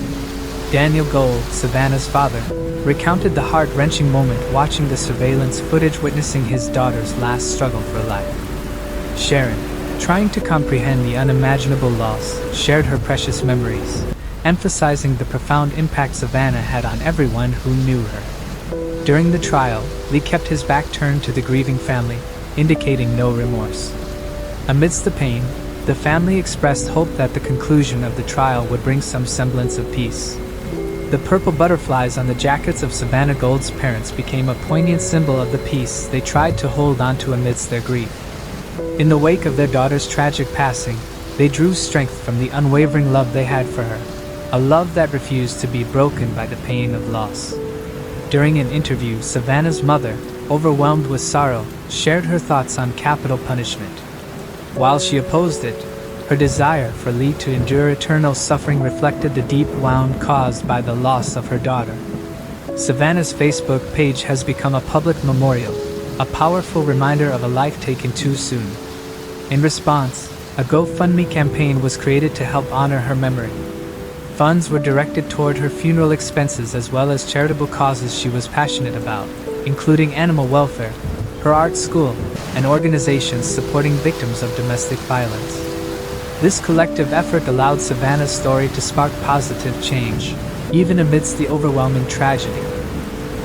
Daniel Gold, Savannah's father, recounted the heart-wrenching moment watching the surveillance footage witnessing his daughter's last struggle for life. Sharon, trying to comprehend the unimaginable loss, shared her precious memories, emphasizing the profound impact Savannah had on everyone who knew her. During the trial, Lee kept his back turned to the grieving family, indicating no remorse. Amidst the pain, the family expressed hope that the conclusion of the trial would bring some semblance of peace. The purple butterflies on the jackets of Savannah Gold's parents became a poignant symbol of the peace they tried to hold onto amidst their grief. In the wake of their daughter's tragic passing, they drew strength from the unwavering love they had for her, a love that refused to be broken by the pain of loss. During an interview, Savannah's mother, overwhelmed with sorrow, shared her thoughts on capital punishment. While she opposed it, her desire for Lee to endure eternal suffering reflected the deep wound caused by the loss of her daughter. Savannah's Facebook page has become a public memorial, a powerful reminder of a life taken too soon. In response, a GoFundMe campaign was created to help honor her memory. Funds were directed toward her funeral expenses as well as charitable causes she was passionate about, including animal welfare, her art school, and organizations supporting victims of domestic violence. This collective effort allowed Savannah's story to spark positive change, even amidst the overwhelming tragedy.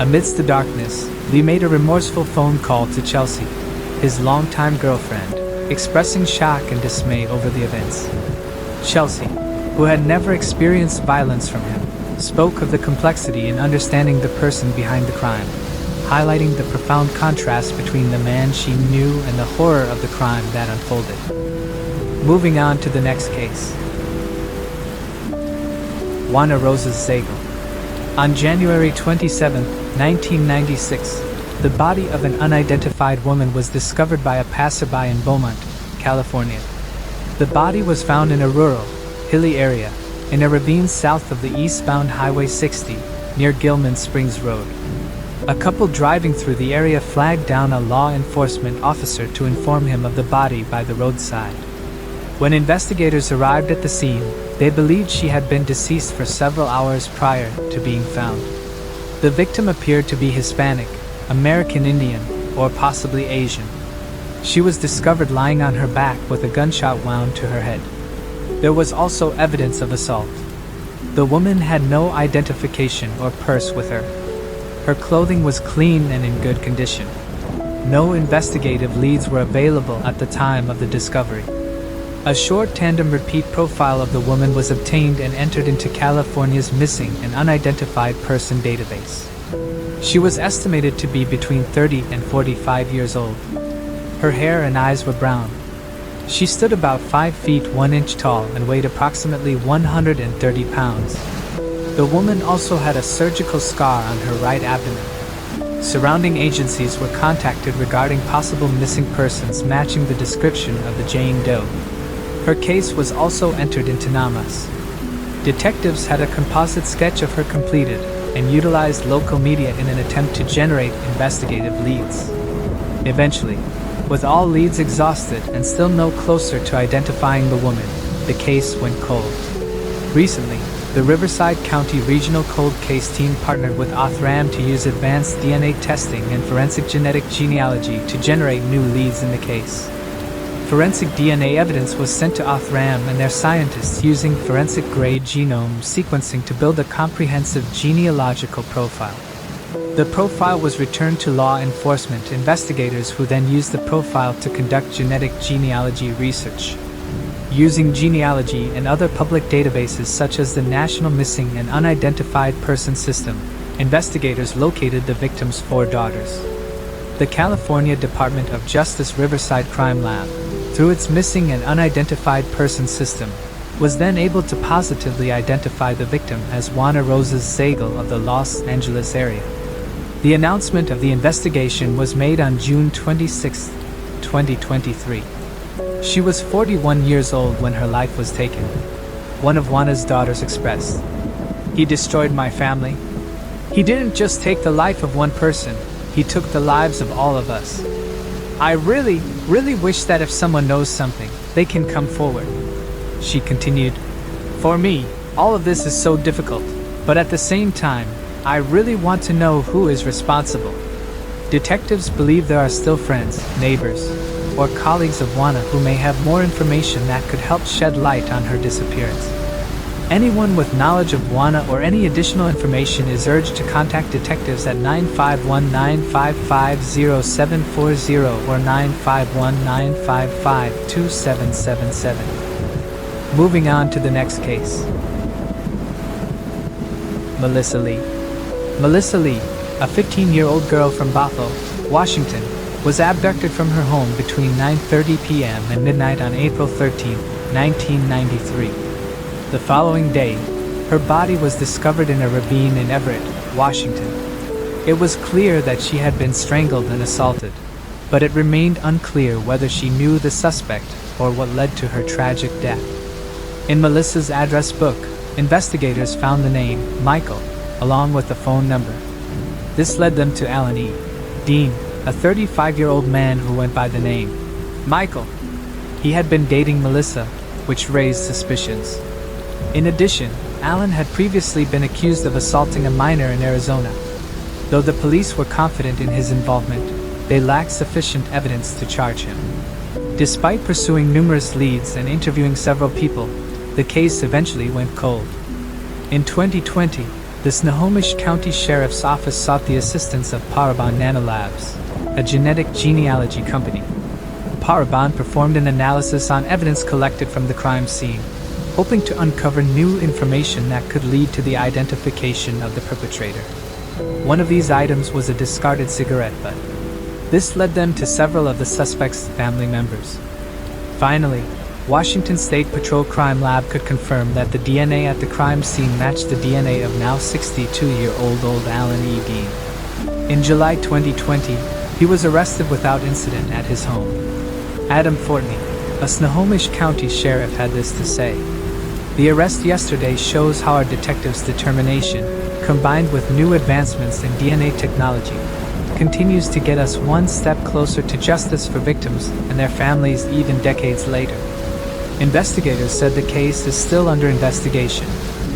Amidst the darkness, Lee made a remorseful phone call to Chelsea, his longtime girlfriend, expressing shock and dismay over the events. Chelsea, who had never experienced violence from him, spoke of the complexity in understanding the person behind the crime, highlighting the profound contrast between the man she knew and the horror of the crime that unfolded. Moving on to the next case. Juana Roses Zagel. On January 27, 1996, the body of an unidentified woman was discovered by a passerby in Beaumont, California. The body was found in a rural, hilly area, in a ravine south of the eastbound Highway 60, near Gilman Springs Road. A couple driving through the area flagged down a law enforcement officer to inform him of the body by the roadside. When investigators arrived at the scene, they believed she had been deceased for several hours prior to being found. The victim appeared to be Hispanic, American Indian, or possibly Asian. She was discovered lying on her back with a gunshot wound to her head. There was also evidence of assault. The woman had no identification or purse with her. Her clothing was clean and in good condition. No investigative leads were available at the time of the discovery. A short tandem repeat profile of the woman was obtained and entered into California's missing and unidentified person database. She was estimated to be between 30 and 45 years old. Her hair and eyes were brown. She stood about 5 feet 1 inch tall and weighed approximately 130 pounds. The woman also had a surgical scar on her right abdomen. Surrounding agencies were contacted regarding possible missing persons matching the description of the Jane Doe. Her case was also entered into NAMAS. Detectives had a composite sketch of her completed and utilized local media in an attempt to generate investigative leads. Eventually, with all leads exhausted and still no closer to identifying the woman, the case went cold. Recently, the Riverside County Regional Cold Case Team partnered with Othram to use advanced DNA testing and forensic genetic genealogy to generate new leads in the case. Forensic DNA evidence was sent to Othram and their scientists using forensic-grade genome sequencing to build a comprehensive genealogical profile. The profile was returned to law enforcement investigators who then used the profile to conduct genetic genealogy research. Using genealogy and other public databases such as the National Missing and Unidentified Person System, investigators located the victim's 4 daughters. The California Department of Justice Riverside Crime Lab, through its Missing and Unidentified Person System, was then able to positively identify the victim as Juana Roses Zagel of the Los Angeles area. The announcement of the investigation was made on June 26, 2023. She was 41 years old when her life was taken. One of Juana's daughters expressed, "He destroyed my family. He didn't just take the life of one person, he took the lives of all of us. I really wish that if someone knows something, they can come forward." She continued, "For me, all of this is so difficult, but at the same time, I really want to know who is responsible." Detectives believe there are still friends, neighbors, or colleagues of Juana who may have more information that could help shed light on her disappearance. Anyone with knowledge of Juana or any additional information is urged to contact detectives at 951-955-0740 or 951-955-2777. Moving on to the next case. Melissa Lee. Melissa Lee, a 15-year-old girl from Baffle, Washington, was abducted from her home between 9:30 p.m. and midnight on April 13, 1993. The following day, her body was discovered in a ravine in Everett, Washington. It was clear that she had been strangled and assaulted, but it remained unclear whether she knew the suspect or what led to her tragic death. In Melissa's address book, investigators found the name Michael, along with the phone number. This led them to Alan E. Dean, a 35-year-old man who went by the name Michael. He had been dating Melissa, which raised suspicions. In addition, Alan had previously been accused of assaulting a minor in Arizona. Though the police were confident in his involvement, they lacked sufficient evidence to charge him. Despite pursuing numerous leads and interviewing several people, the case eventually went cold. In 2020, the Snohomish County Sheriff's Office sought the assistance of Parabon Nanolabs, a genetic genealogy company. Parabon performed an analysis on evidence collected from the crime scene, hoping to uncover new information that could lead to the identification of the perpetrator. One of these items was a discarded cigarette butt. This led them to several of the suspect's family members. Finally, Washington State Patrol Crime Lab could confirm that the DNA at the crime scene matched the DNA of now 62-year-old Alan E. Dean. In July 2020, he was arrested without incident at his home. Adam Fortney, a Snohomish County sheriff, had this to say: "The arrest yesterday shows how our detectives' determination, combined with new advancements in DNA technology, continues to get us one step closer to justice for victims and their families even decades later." Investigators said the case is still under investigation,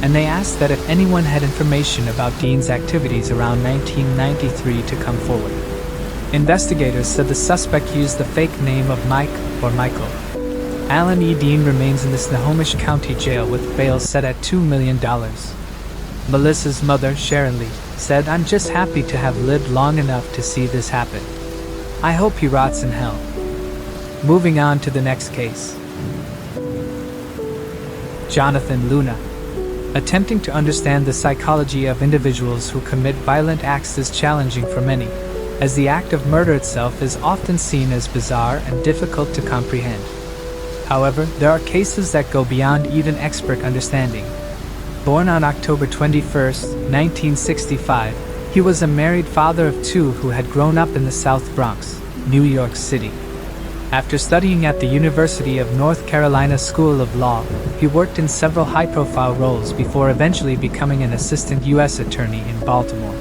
and they asked that if anyone had information about Dean's activities around 1993 to come forward. Investigators said the suspect used the fake name of Mike or Michael. Alan E. Dean remains in the Snohomish County Jail with bail set at $2 million. Melissa's mother, Sharon Lee, said, "I'm just happy to have lived long enough to see this happen. I hope he rots in hell." Moving on to the next case. Jonathan Luna. Attempting to understand the psychology of individuals who commit violent acts is challenging for many, as the act of murder itself is often seen as bizarre and difficult to comprehend. However, there are cases that go beyond even expert understanding. Born on October 21, 1965, he was a married father of two who had grown up in the South Bronx, New York City. After studying at the University of North Carolina School of Law, he worked in several high-profile roles before eventually becoming an assistant U.S. attorney in Baltimore.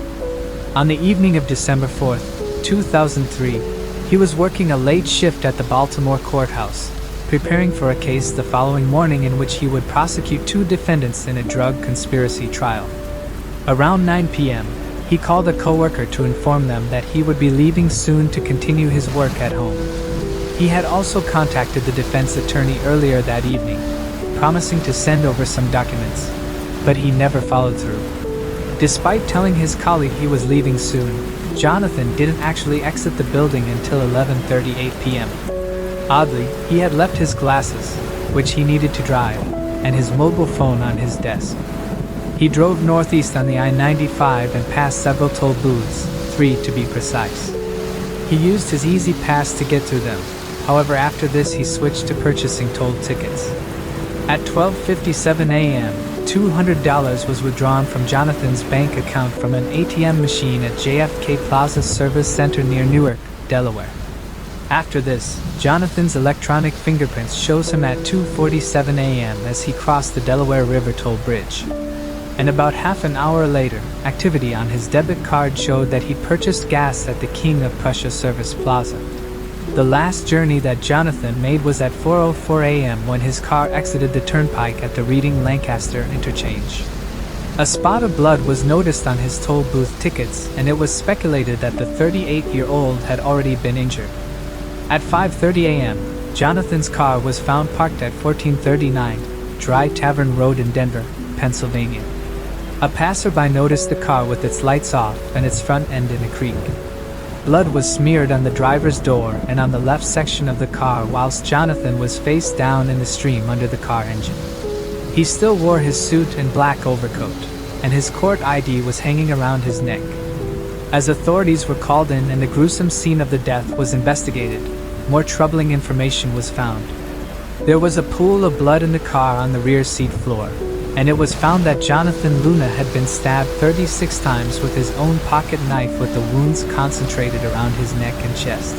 On the evening of December 4, 2003, he was working a late shift at the Baltimore courthouse, preparing for a case the following morning in which he would prosecute two defendants in a drug conspiracy trial. Around 9 p.m., he called a coworker to inform them that he would be leaving soon to continue his work at home. He had also contacted the defense attorney earlier that evening, promising to send over some documents, but he never followed through. Despite telling his colleague he was leaving soon, Jonathan didn't actually exit the building until 11:38 p.m. Oddly, he had left his glasses, which he needed to drive, and his mobile phone on his desk. He drove northeast on the I-95 and passed several toll booths, 3 to be precise. He used his Easy Pass to get through them. However, after this he switched to purchasing toll tickets. At 12:57 a.m., $200 was withdrawn from Jonathan's bank account from an ATM machine at JFK Plaza Service Center near Newark, Delaware. After this, Jonathan's electronic fingerprints shows him at 2:47 a.m. as he crossed the Delaware River toll bridge. And about half an hour later, activity on his debit card showed that he purchased gas at the King of Prussia Service Plaza. The last journey that Jonathan made was at 4:04 a.m. when his car exited the turnpike at the Reading-Lancaster interchange. A spot of blood was noticed on his toll booth tickets, and it was speculated that the 38-year-old had already been injured. At 5:30 a.m., Jonathan's car was found parked at 1439 Dry Tavern Road in Denver, Pennsylvania. A passerby noticed the car with its lights off and its front end in a creek. Blood was smeared on the driver's door and on the left section of the car whilst Jonathan was face down in the stream under the car engine. He still wore his suit and black overcoat. and his court ID was hanging around his neck. As authorities were called in and the gruesome scene of the death was investigated, more troubling information was found. There was a pool of blood in the car on the rear seat floor, and it was found that Jonathan Luna had been stabbed 36 times with his own pocket knife, with the wounds concentrated around his neck and chest.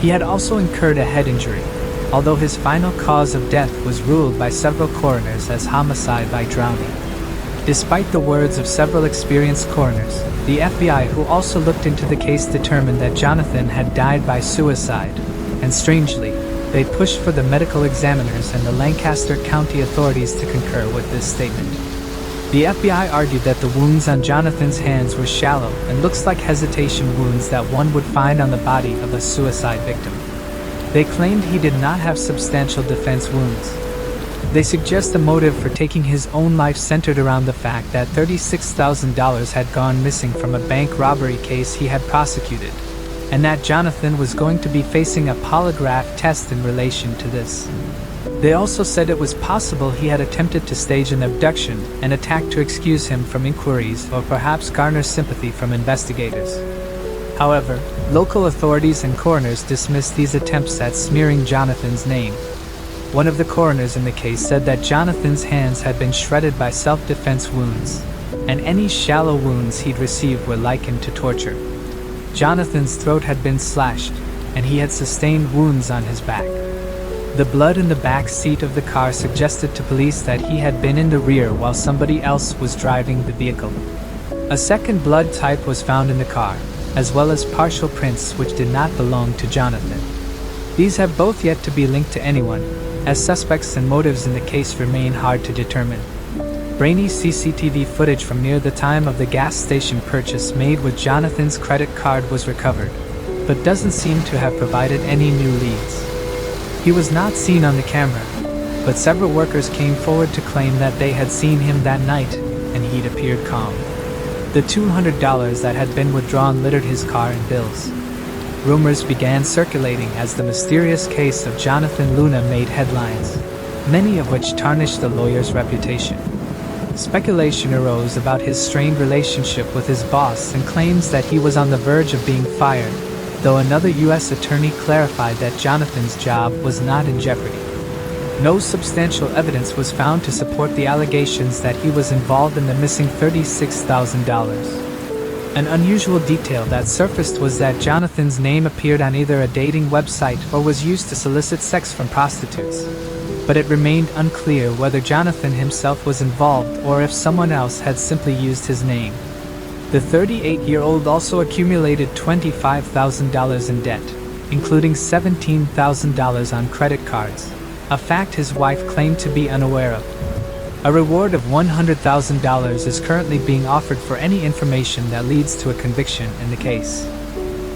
He had also incurred a head injury, although his final cause of death was ruled by several coroners as homicide by drowning. Despite the words of several experienced coroners, the FBI, who also looked into the case, determined that Jonathan had died by suicide, and strangely, they pushed for the medical examiners and the Lancaster County authorities to concur with this statement. The FBI argued that the wounds on Jonathan's hands were shallow and looks like hesitation wounds that one would find on the body of a suicide victim. They claimed he did not have substantial defense wounds. They suggest the motive for taking his own life centered around the fact that $36,000 had gone missing from a bank robbery case he had prosecuted, and that Jonathan was going to be facing a polygraph test in relation to this. They also said it was possible he had attempted to stage an abduction and attack to excuse him from inquiries or perhaps garner sympathy from investigators. However, local authorities and coroners dismissed these attempts at smearing Jonathan's name. One of the coroners in the case said that Jonathan's hands had been shredded by self-defense wounds, and any shallow wounds he'd received were likened to torture. Jonathan's throat had been slashed, and he had sustained wounds on his back. The blood in the back seat of the car suggested to police that he had been in the rear while somebody else was driving the vehicle. A second blood type was found in the car, as well as partial prints which did not belong to Jonathan. These have both yet to be linked to anyone, as suspects and motives in the case remain hard to determine. Grainy CCTV footage from near the time of the gas station purchase made with Jonathan's credit card was recovered, but doesn't seem to have provided any new leads. He was not seen on the camera, but several workers came forward to claim that they had seen him that night, and he'd appeared calm. The $200 that had been withdrawn littered his car and bills. Rumors began circulating as the mysterious case of Jonathan Luna made headlines, many of which tarnished the lawyer's reputation. Speculation arose about his strained relationship with his boss and claims that he was on the verge of being fired, though another U.S. attorney clarified that Jonathan's job was not in jeopardy. No substantial evidence was found to support the allegations that he was involved in the missing $36,000. An unusual detail that surfaced was that Jonathan's name appeared on either a dating website or was used to solicit sex from prostitutes. But it remained unclear whether Jonathan himself was involved or if someone else had simply used his name. The 38-year-old also accumulated $25,000 in debt, including $17,000 on credit cards, a fact his wife claimed to be unaware of. A reward of $100,000 is currently being offered for any information that leads to a conviction in the case.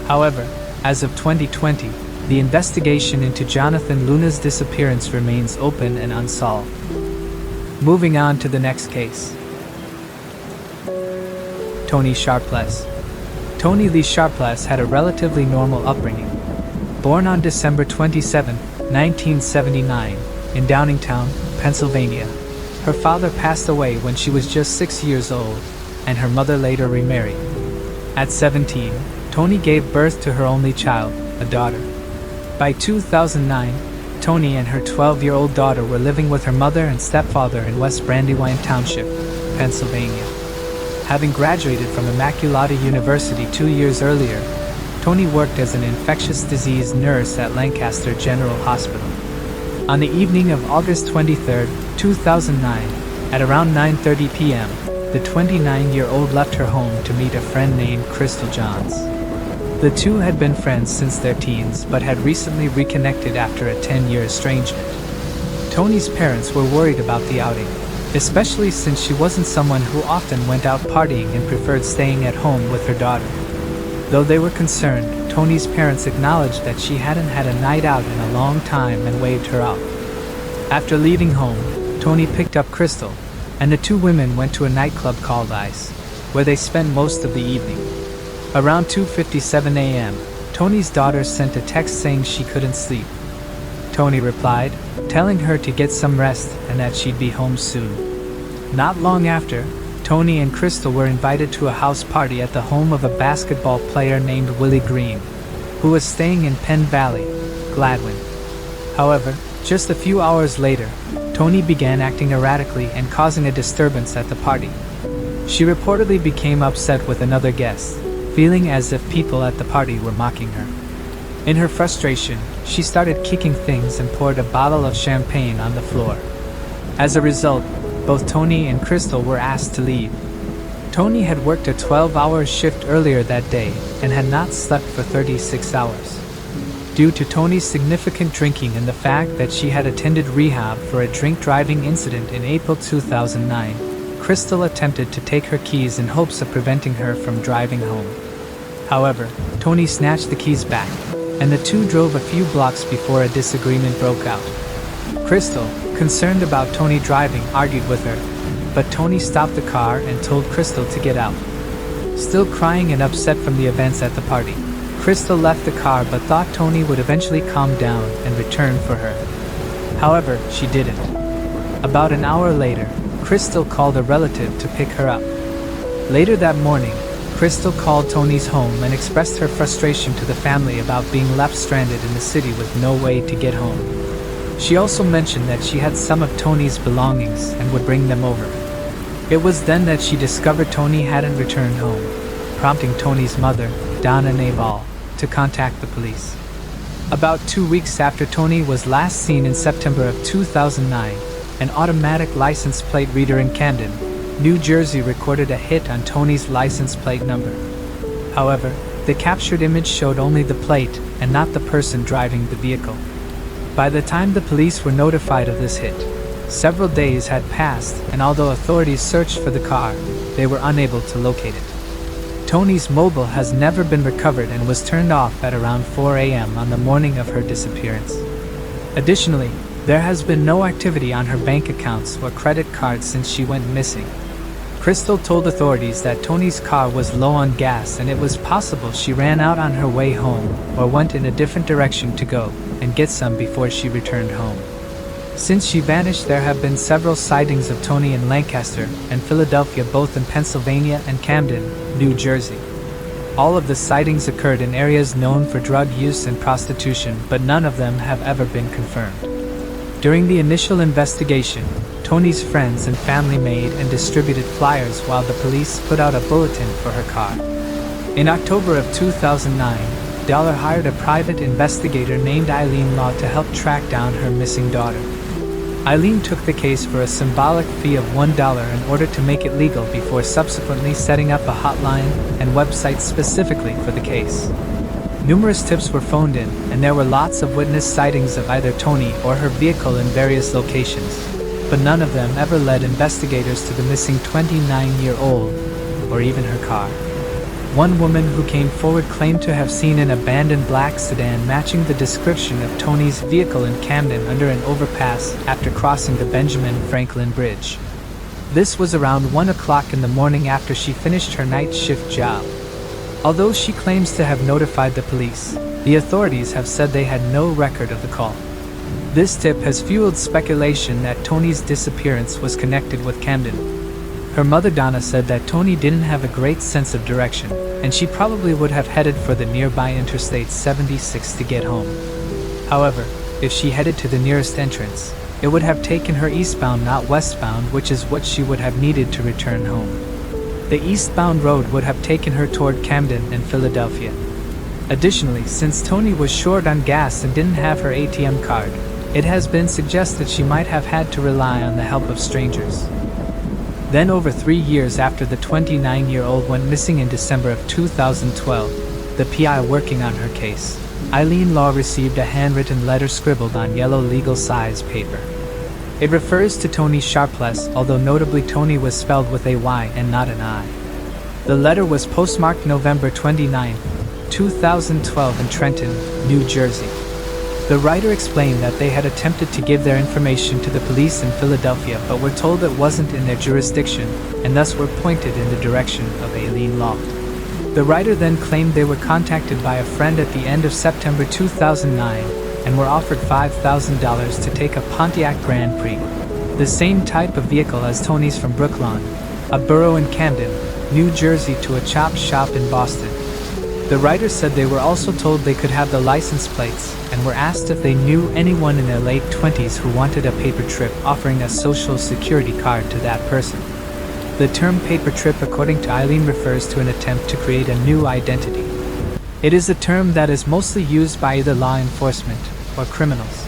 However, as of 2020, the investigation into Jonathan Luna's disappearance remains open and unsolved. Moving on to the next case. Tony Sharpless. Tony Lee Sharpless had a relatively normal upbringing. Born on December 27, 1979, in Downingtown, Pennsylvania. Her father passed away when she was just 6 years old, and her mother later remarried. At 17, Tony gave birth to her only child, a daughter. By 2009, Tony and her 12-year-old daughter were living with her mother and stepfather in West Brandywine Township, Pennsylvania. Having graduated from Immaculata University 2 years earlier, Tony worked as an infectious disease nurse at Lancaster General Hospital. On the evening of August 23, 2009, at around 9:30 p.m., the 29-year-old left her home to meet a friend named Crystal Johns. The two had been friends since their teens but had recently reconnected after a 10-year estrangement. Tony's parents were worried about the outing, especially since she wasn't someone who often went out partying and preferred staying at home with her daughter. Though they were concerned, Tony's parents acknowledged that she hadn't had a night out in a long time and waved her out. After leaving home, Tony picked up Crystal, and the two women went to a nightclub called Ice, where they spent most of the evening. Around 2:57 a.m., Tony's daughter sent a text saying she couldn't sleep. Tony replied, telling her to get some rest and that she'd be home soon. Not long after, Tony and Crystal were invited to a house party at the home of a basketball player named Willie Green, who was staying in Penn Valley, Gladwin. However, just a few hours later, Tony began acting erratically and causing a disturbance at the party. She reportedly became upset with another guest, feeling as if people at the party were mocking her. In her frustration, she started kicking things and poured a bottle of champagne on the floor. As a result, both Tony and Crystal were asked to leave. Tony had worked a 12-hour shift earlier that day and had not slept for 36 hours. Due to Tony's significant drinking and the fact that she had attended rehab for a drink-driving incident in April 2009, Crystal attempted to take her keys in hopes of preventing her from driving home. However, Tony snatched the keys back, and the two drove a few blocks before a disagreement broke out. Crystal, concerned about Tony driving, argued with her, but Tony stopped the car and told Crystal to get out. Still crying and upset from the events at the party, Crystal left the car but thought Tony would eventually calm down and return for her. However, she didn't. About an hour later, Crystal called a relative to pick her up. Later that morning, Crystal called Tony's home and expressed her frustration to the family about being left stranded in the city with no way to get home. She also mentioned that she had some of Tony's belongings and would bring them over. It was then that she discovered Tony hadn't returned home, prompting Tony's mother, Donna Naval, to contact the police. About 2 weeks after Tony was last seen in September of 2009, an automatic license plate reader in Camden, New Jersey recorded a hit on Tony's license plate number. However, the captured image showed only the plate and not the person driving the vehicle. By the time the police were notified of this hit, several days had passed, and although authorities searched for the car, they were unable to locate it. Tony's mobile has never been recovered and was turned off at around 4 a.m. on the morning of her disappearance. Additionally, there has been no activity on her bank accounts or credit cards since she went missing. Crystal told authorities that Tony's car was low on gas and it was possible she ran out on her way home or went in a different direction to go and get some before she returned home. Since she vanished, there have been several sightings of Tony in Lancaster and Philadelphia, both in Pennsylvania and Camden, New Jersey. All of the sightings occurred in areas known for drug use and prostitution, but none of them have ever been confirmed. During the initial investigation, Tony's friends and family made and distributed flyers while the police put out a bulletin for her car. In October of 2009, Dollar hired a private investigator named Eileen Law to help track down her missing daughter. Eileen took the case for a symbolic fee of $1 in order to make it legal before subsequently setting up a hotline and website specifically for the case. Numerous tips were phoned in, and there were lots of witness sightings of either Tony or her vehicle in various locations, but none of them ever led investigators to the missing 29-year-old or even her car. One woman who came forward claimed to have seen an abandoned black sedan matching the description of Tony's vehicle in Camden under an overpass after crossing the Benjamin Franklin Bridge. This was around 1 o'clock in the morning after she finished her night shift job. Although she claims to have notified the police, the authorities have said they had no record of the call. This tip has fueled speculation that Tony's disappearance was connected with Camden. Her mother Donna said that Tony didn't have a great sense of direction, and she probably would have headed for the nearby Interstate 76 to get home. However, if she headed to the nearest entrance, it would have taken her eastbound, not westbound, which is what she would have needed to return home. The eastbound road would have taken her toward Camden and Philadelphia. Additionally, since Tony was short on gas and didn't have her ATM card, it has been suggested she might have had to rely on the help of strangers. Then, over 3 years after the 29-year-old went missing in December of 2012, the PI working on her case, Eileen Law, received a handwritten letter scribbled on yellow legal-size paper. It refers to Tony Sharpless, although notably Tony was spelled with a Y and not an I. The letter was postmarked November 29, 2012 in Trenton, New Jersey. The writer explained that they had attempted to give their information to the police in Philadelphia but were told it wasn't in their jurisdiction and thus were pointed in the direction of Eileen Law. The writer then claimed they were contacted by a friend at the end of September 2009 and were offered $5,000 to take a Pontiac Grand Prix, the same type of vehicle as Tony's from Brooklawn, a borough in Camden, New Jersey, to a chop shop in Boston. The writers said they were also told they could have the license plates, and were asked if they knew anyone in their late 20s who wanted a paper trip, offering a social security card to that person. The term paper trip, according to Eileen, refers to an attempt to create a new identity. It is a term that is mostly used by either law enforcement or criminals.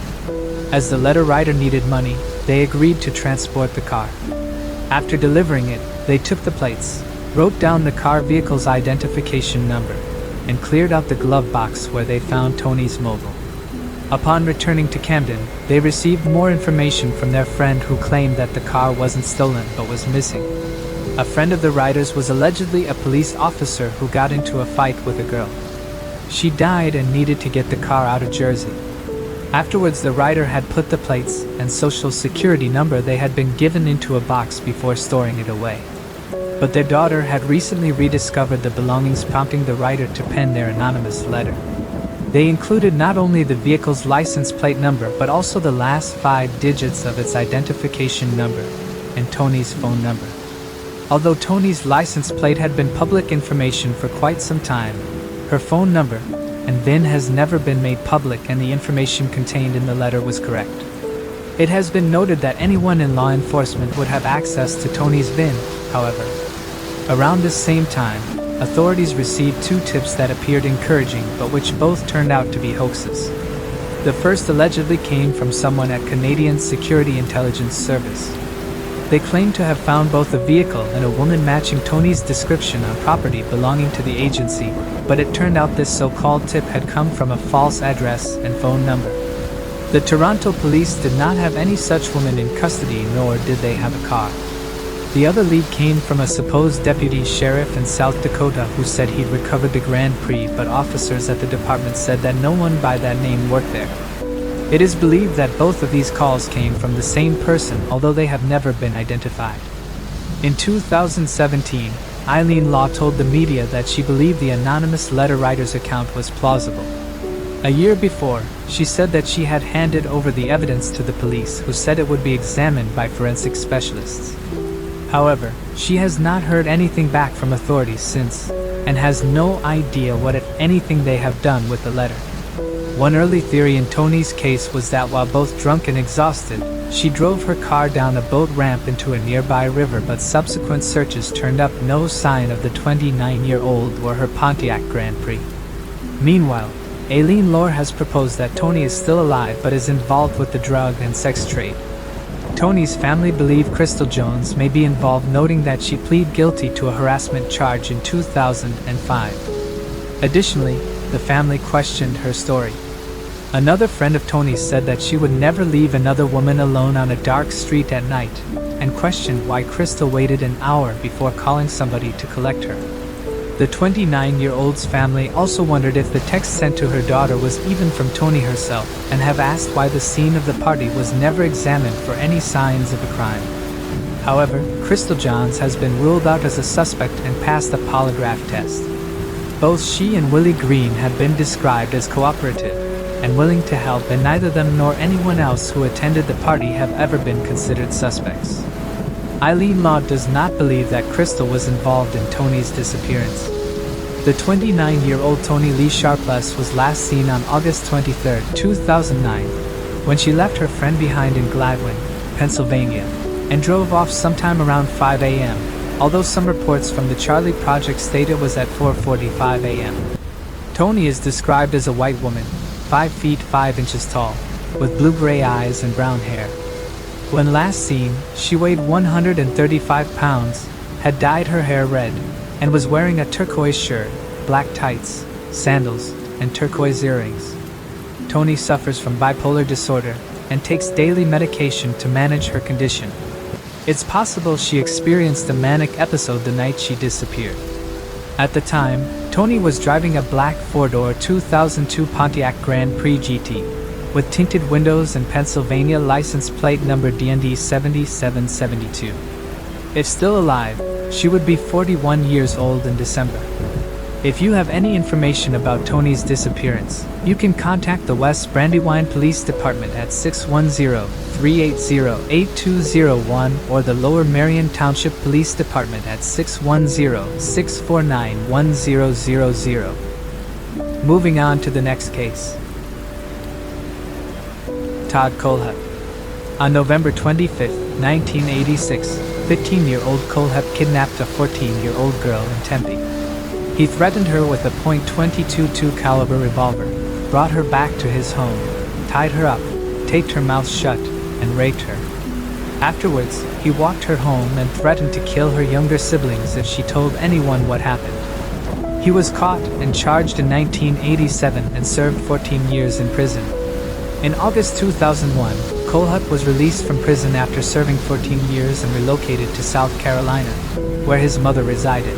As the letter writer needed money, they agreed to transport the car. After delivering it, they took the plates, wrote down the car vehicle's identification number, and cleared out the glove box where they found Tony's mobile. Upon returning to Camden, they received more information from their friend, who claimed that the car wasn't stolen but was missing. A friend of the writers was allegedly a police officer who got into a fight with a girl. She died and needed to get the car out of Jersey. Afterwards, the writer had put the plates and social security number they had been given into a box before storing it away. But their daughter had recently rediscovered the belongings, prompting the writer to pen their anonymous letter. They included not only the vehicle's license plate number but also the last 5 digits of its identification number and Tony's phone number. Although Tony's license plate had been public information for quite some time, her phone number and VIN has never been made public, and the information contained in the letter was correct. It has been noted that anyone in law enforcement would have access to Tony's VIN, however. Around this same time, authorities received 2 tips that appeared encouraging but which both turned out to be hoaxes. The first allegedly came from someone at Canadian Security Intelligence Service. They claimed to have found both a vehicle and a woman matching Tony's description on property belonging to the agency, but it turned out this so-called tip had come from a false address and phone number. The Toronto police did not have any such woman in custody, nor did they have a car. The other lead came from a supposed deputy sheriff in South Dakota who said he'd recovered the Grand Prix, but officers at the department said that no one by that name worked there. It is believed that both of these calls came from the same person, although they have never been identified. In 2017, Eileen Law told the media that she believed the anonymous letter writer's account was plausible. A year before, she said that she had handed over the evidence to the police, who said it would be examined by forensic specialists. However, she has not heard anything back from authorities since, and has no idea what, if anything, they have done with the letter. One early theory in Tony's case was that while both drunk and exhausted, she drove her car down a boat ramp into a nearby river, but subsequent searches turned up no sign of the 29-year-old or her Pontiac Grand Prix. Meanwhile, Eileen Law has proposed that Tony is still alive but is involved with the drug and sex trade. Tony's family believe Crystal Jones may be involved, noting that she pleaded guilty to a harassment charge in 2005. Additionally, the family questioned her story. Another friend of Tony's said that she would never leave another woman alone on a dark street at night, and questioned why Crystal waited an hour before calling somebody to collect her. The 29-year-old's family also wondered if the text sent to her daughter was even from Tony herself, and have asked why the scene of the party was never examined for any signs of a crime. However, Crystal Jones has been ruled out as a suspect and passed a polygraph test. Both she and Willie Green have been described as cooperative and willing to help, and neither them nor anyone else who attended the party have ever been considered suspects. Eileen Law does not believe that Crystal was involved in Tony's disappearance. The 29-year-old Tony Lee Sharpless was last seen on August 23, 2009, when she left her friend behind in Gladwin, Pennsylvania, and drove off sometime around 5 a.m., although some reports from the Charlie Project state it was at 4:45 a.m. Tony is described as a white woman, 5 feet 5 inches tall, with blue-gray eyes and brown hair. When last seen, she weighed 135 pounds, had dyed her hair red, and was wearing a turquoise shirt, black tights, sandals, and turquoise earrings. Tony suffers from bipolar disorder and takes daily medication to manage her condition. It's possible she experienced a manic episode the night she disappeared. At the time, Tony was driving a black 4-door 2002 Pontiac Grand Prix GT, with tinted windows and Pennsylvania license plate number DND 7772. If still alive, she would be 41 years old in December. If you have any information about Tony's disappearance, you can contact the West Brandywine Police Department at 610-380-8201 or the Lower Merion Township Police Department at 610-649-1000. Moving on to the next case. Todd Kohlhepp. On November 25, 1986, 15-year-old Kohlhepp kidnapped a 14-year-old girl in Tempe. He threatened her with a .22 caliber revolver, brought her back to his home, tied her up, taped her mouth shut, and raped her. Afterwards, he walked her home and threatened to kill her younger siblings if she told anyone what happened. He was caught and charged in 1987 and served 14 years in prison. In August 2001, Kohlhepp was released from prison after serving 14 years and relocated to South Carolina, where his mother resided.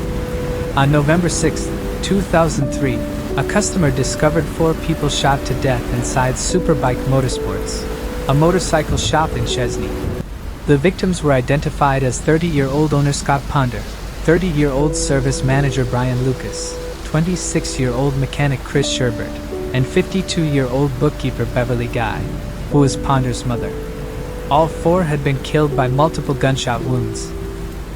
On November 6, 2003, a customer discovered 4 people shot to death inside Superbike Motorsports, a motorcycle shop in Chesney. The victims were identified as 30-year-old owner Scott Ponder, 30-year-old service manager Brian Lucas, 26-year-old mechanic Chris Sherbert, and 52-year-old bookkeeper Beverly Guy, who was Ponder's mother. All 4 had been killed by multiple gunshot wounds.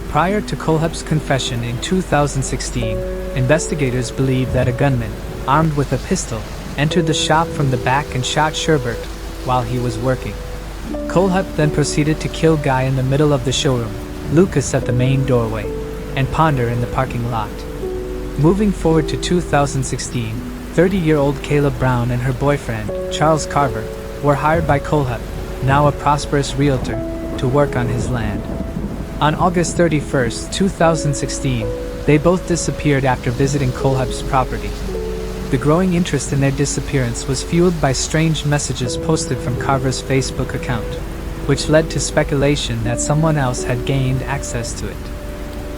Prior to Kohlhepp's confession in 2016, investigators believe that a gunman, armed with a pistol, entered the shop from the back and shot Sherbert while he was working. Kohlhepp then proceeded to kill Guy in the middle of the showroom, Lucas at the main doorway, and Ponder in the parking lot. Moving forward to 2016, 30-year-old Caleb Brown and her boyfriend, Charles Carver, were hired by Kohlhepp, now a prosperous realtor, to work on his land. On August 31, 2016, they both disappeared after visiting Kohlhepp's property. The growing interest in their disappearance was fueled by strange messages posted from Carver's Facebook account, which led to speculation that someone else had gained access to it.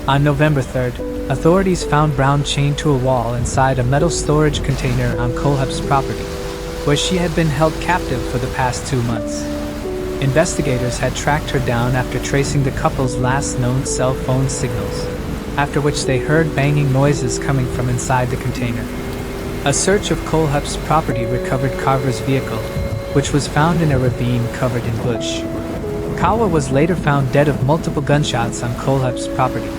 On November 3, authorities found Brown chained to a wall inside a metal storage container on Kohlhepp's property, where she had been held captive for the past 2 months. Investigators had tracked her down after tracing the couple's last known cell phone signals, after which they heard banging noises coming from inside the container. A search of Kohlhepp's property recovered Carver's vehicle, which was found in a ravine covered in bush. Kawa was later found dead of multiple gunshots on Kohlhepp's property.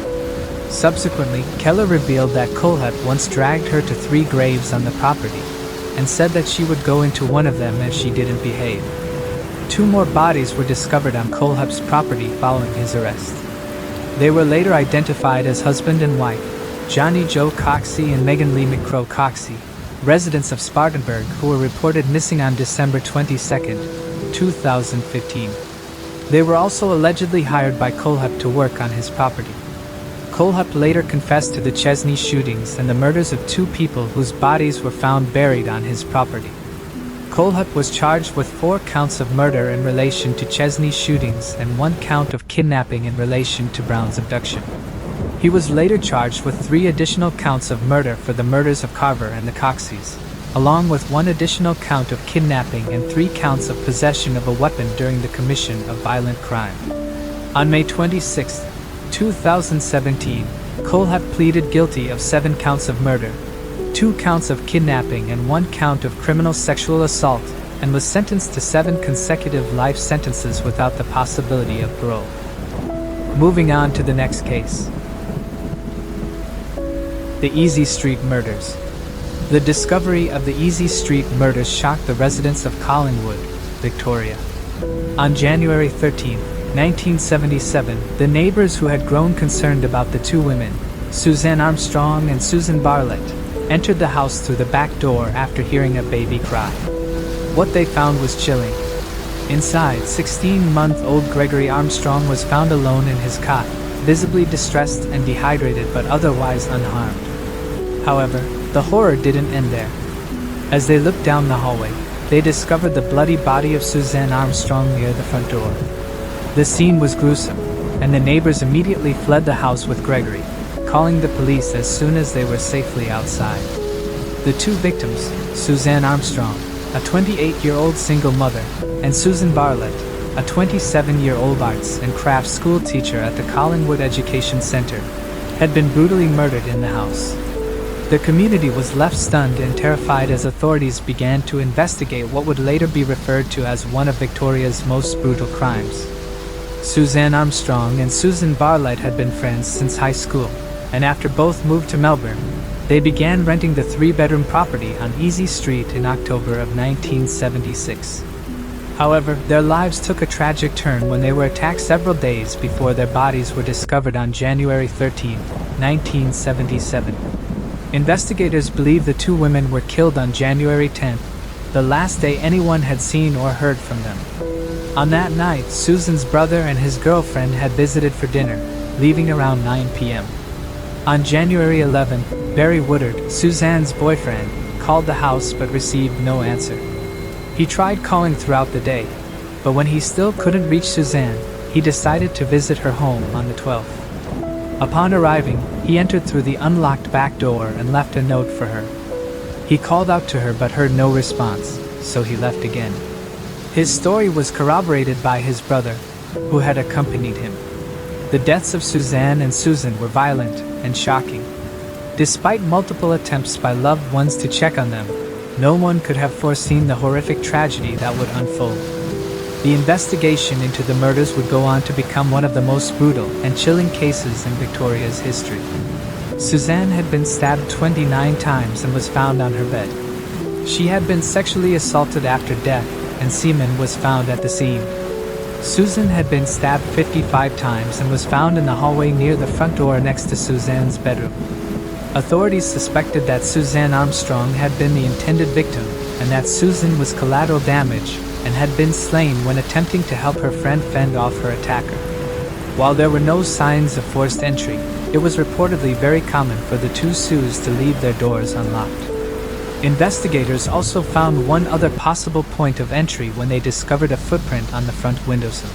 Subsequently, Keller revealed that Kohlhepp once dragged her to 3 graves on the property, and said that she would go into one of them if she didn't behave. 2 more bodies were discovered on Kohlhepp's property following his arrest. They were later identified as husband and wife, Johnny Joe Coxey and Megan Lee McCrow Coxey, residents of Spartanburg, who were reported missing on December 22, 2015. They were also allegedly hired by Kohlhepp to work on his property. Kohlhepp later confessed to the Chesney shootings and the murders of 2 people whose bodies were found buried on his property. Kohlhepp was charged with 4 counts of murder in relation to Chesney shootings and 1 count of kidnapping in relation to Brown's abduction. He was later charged with 3 additional counts of murder for the murders of Carver and the Coxeys, along with 1 additional count of kidnapping and 3 counts of possession of a weapon during the commission of violent crime. On May 26, 2017, Kohlhepp pleaded guilty of 7 counts of murder, 2 counts of kidnapping and 1 count of criminal sexual assault, and was sentenced to 7 consecutive life sentences without the possibility of parole. Moving on to the next case. The Easy Street Murders. The discovery of the Easy Street murders shocked the residents of Collingwood, Victoria. On January 13, 1977, the neighbors who had grown concerned about the 2 women, Suzanne Armstrong and Susan Bartlett, entered the house through the back door after hearing a baby cry. What they found was chilling. Inside, 16-month-old Gregory Armstrong was found alone in his cot, visibly distressed and dehydrated but otherwise unharmed. However, the horror didn't end there. As they looked down the hallway, they discovered the bloody body of Suzanne Armstrong near the front door. The scene was gruesome, and the neighbors immediately fled the house with Gregory, calling the police as soon as they were safely outside. The 2 victims, Suzanne Armstrong, a 28-year-old single mother, and Susan Bartlett, a 27-year-old arts and crafts school teacher at the Collingwood Education Center, had been brutally murdered in the house. The community was left stunned and terrified as authorities began to investigate what would later be referred to as one of Victoria's most brutal crimes. Suzanne Armstrong and Susan Bartlett had been friends since high school, and after both moved to Melbourne, they began renting the three-bedroom property on Easy Street in October of 1976. However, their lives took a tragic turn when they were attacked several days before their bodies were discovered on January 13, 1977. Investigators believe the two women were killed on January 10, the last day anyone had seen or heard from them. On that night, Susan's brother and his girlfriend had visited for dinner, leaving around 9 p.m. On January 11, Barry Woodard, Suzanne's boyfriend, called the house but received no answer. He tried calling throughout the day, but when he still couldn't reach Suzanne, he decided to visit her home on the 12th. Upon arriving, he entered through the unlocked back door and left a note for her. He called out to her but heard no response, so he left again. His story was corroborated by his brother, who had accompanied him. The deaths of Suzanne and Susan were violent and shocking. Despite multiple attempts by loved ones to check on them, no one could have foreseen the horrific tragedy that would unfold. The investigation into the murders would go on to become one of the most brutal and chilling cases in Victoria's history. Suzanne had been stabbed 29 times and was found on her bed. She had been sexually assaulted after death, and semen was found at the scene. Susan had been stabbed 55 times and was found in the hallway near the front door next to Suzanne's bedroom. Authorities suspected that Suzanne Armstrong had been the intended victim, and that Susan was collateral damage and had been slain when attempting to help her friend fend off her attacker. While there were no signs of forced entry, it was reportedly very common for the two Sues to leave their doors unlocked. Investigators also found one other possible point of entry when they discovered a footprint on the front windowsill.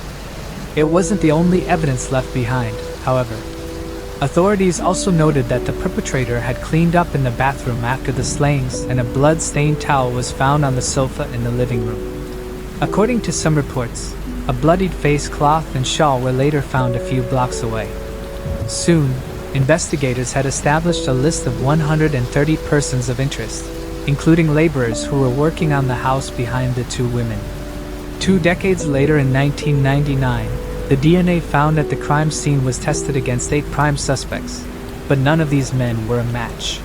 It wasn't the only evidence left behind, however. Authorities also noted that the perpetrator had cleaned up in the bathroom after the slayings, and a blood-stained towel was found on the sofa in the living room. According to some reports, a bloodied face cloth and shawl were later found a few blocks away. Soon, investigators had established a list of 130 persons of interest, including laborers who were working on the house behind the two women. 2 decades later in 1999, the DNA found at the crime scene was tested against 8 prime suspects, but none of these men were a match.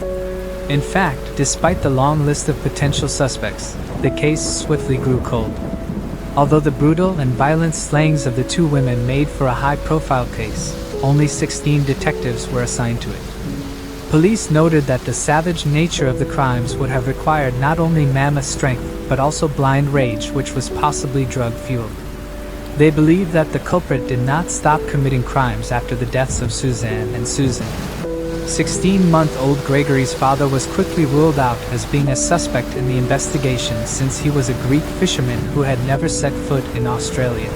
In fact, despite the long list of potential suspects, the case swiftly grew cold. Although the brutal and violent slayings of the two women made for a high-profile case, only 16 detectives were assigned to it. Police noted that the savage nature of the crimes would have required not only mammoth strength, but also blind rage, which was possibly drug-fueled. They believed that the culprit did not stop committing crimes after the deaths of Suzanne and Susan. 16-month-old Gregory's father was quickly ruled out as being a suspect in the investigation since he was a Greek fisherman who had never set foot in Australia.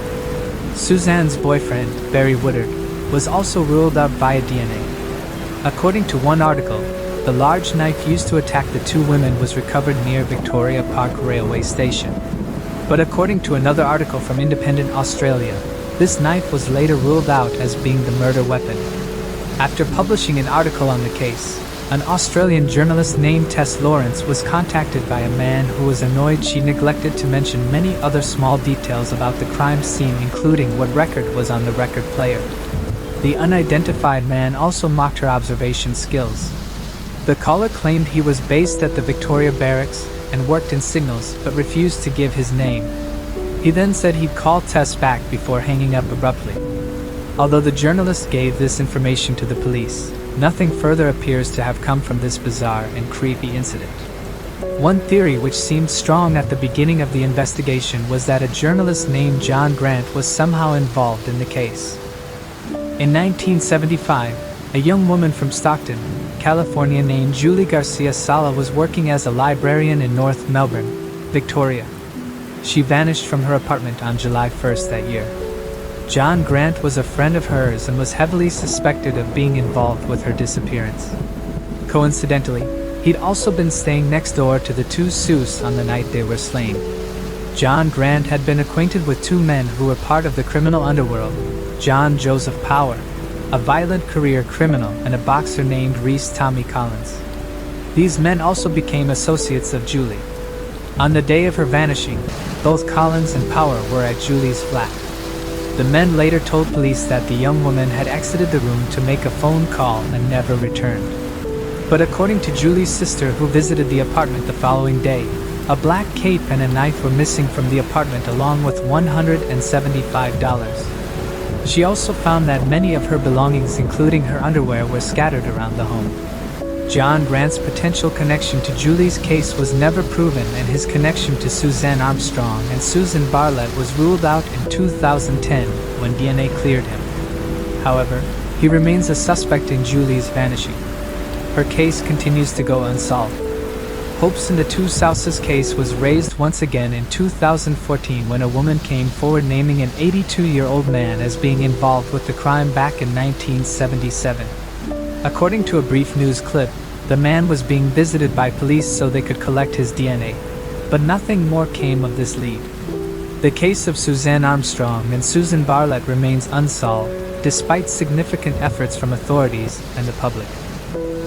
Suzanne's boyfriend, Barry Woodard, was also ruled out via DNA. According to one article, the large knife used to attack the two women was recovered near Victoria Park Railway Station. But according to another article from Independent Australia, this knife was later ruled out as being the murder weapon. After publishing an article on the case, an Australian journalist named Tess Lawrence was contacted by a man who was annoyed she neglected to mention many other small details about the crime scene, including what record was on the record player. The unidentified man also mocked her observation skills. The caller claimed he was based at the Victoria Barracks and worked in signals, but refused to give his name. He then said he'd call Tess back before hanging up abruptly. Although the journalist gave this information to the police, nothing further appears to have come from this bizarre and creepy incident. One theory which seemed strong at the beginning of the investigation was that a journalist named John Grant was somehow involved in the case. In 1975, a young woman from Stockton, California named Julie Garcia Sala was working as a librarian in North Melbourne, Victoria. She vanished from her apartment on July 1st that year. John Grant was a friend of hers and was heavily suspected of being involved with her disappearance. Coincidentally, he'd also been staying next door to the two Sues on the night they were slain. John Grant had been acquainted with two men who were part of the criminal underworld, John Joseph Power, a violent career criminal, and a boxer named Reese Tommy Collins. These men also became associates of Julie. On the day of her vanishing, both Collins and Power were at Julie's flat. The men later told police that the young woman had exited the room to make a phone call and never returned. But according to Julie's sister, who visited the apartment the following day, a black cape and a knife were missing from the apartment along with $175. She also found that many of her belongings, including her underwear, were scattered around the home. John Grant's potential connection to Julie's case was never proven, and his connection to Suzanne Armstrong and Susan Bartlett was ruled out in 2010 when DNA cleared him. However, he remains a suspect in Julie's vanishing. Her case continues to go unsolved. Hopes in the Two Sources case was raised once again in 2014 when a woman came forward naming an 82-year-old man as being involved with the crime back in 1977. According to a brief news clip, the man was being visited by police so they could collect his DNA, but nothing more came of this lead. The case of Suzanne Armstrong and Susan Bartlett remains unsolved, despite significant efforts from authorities and the public.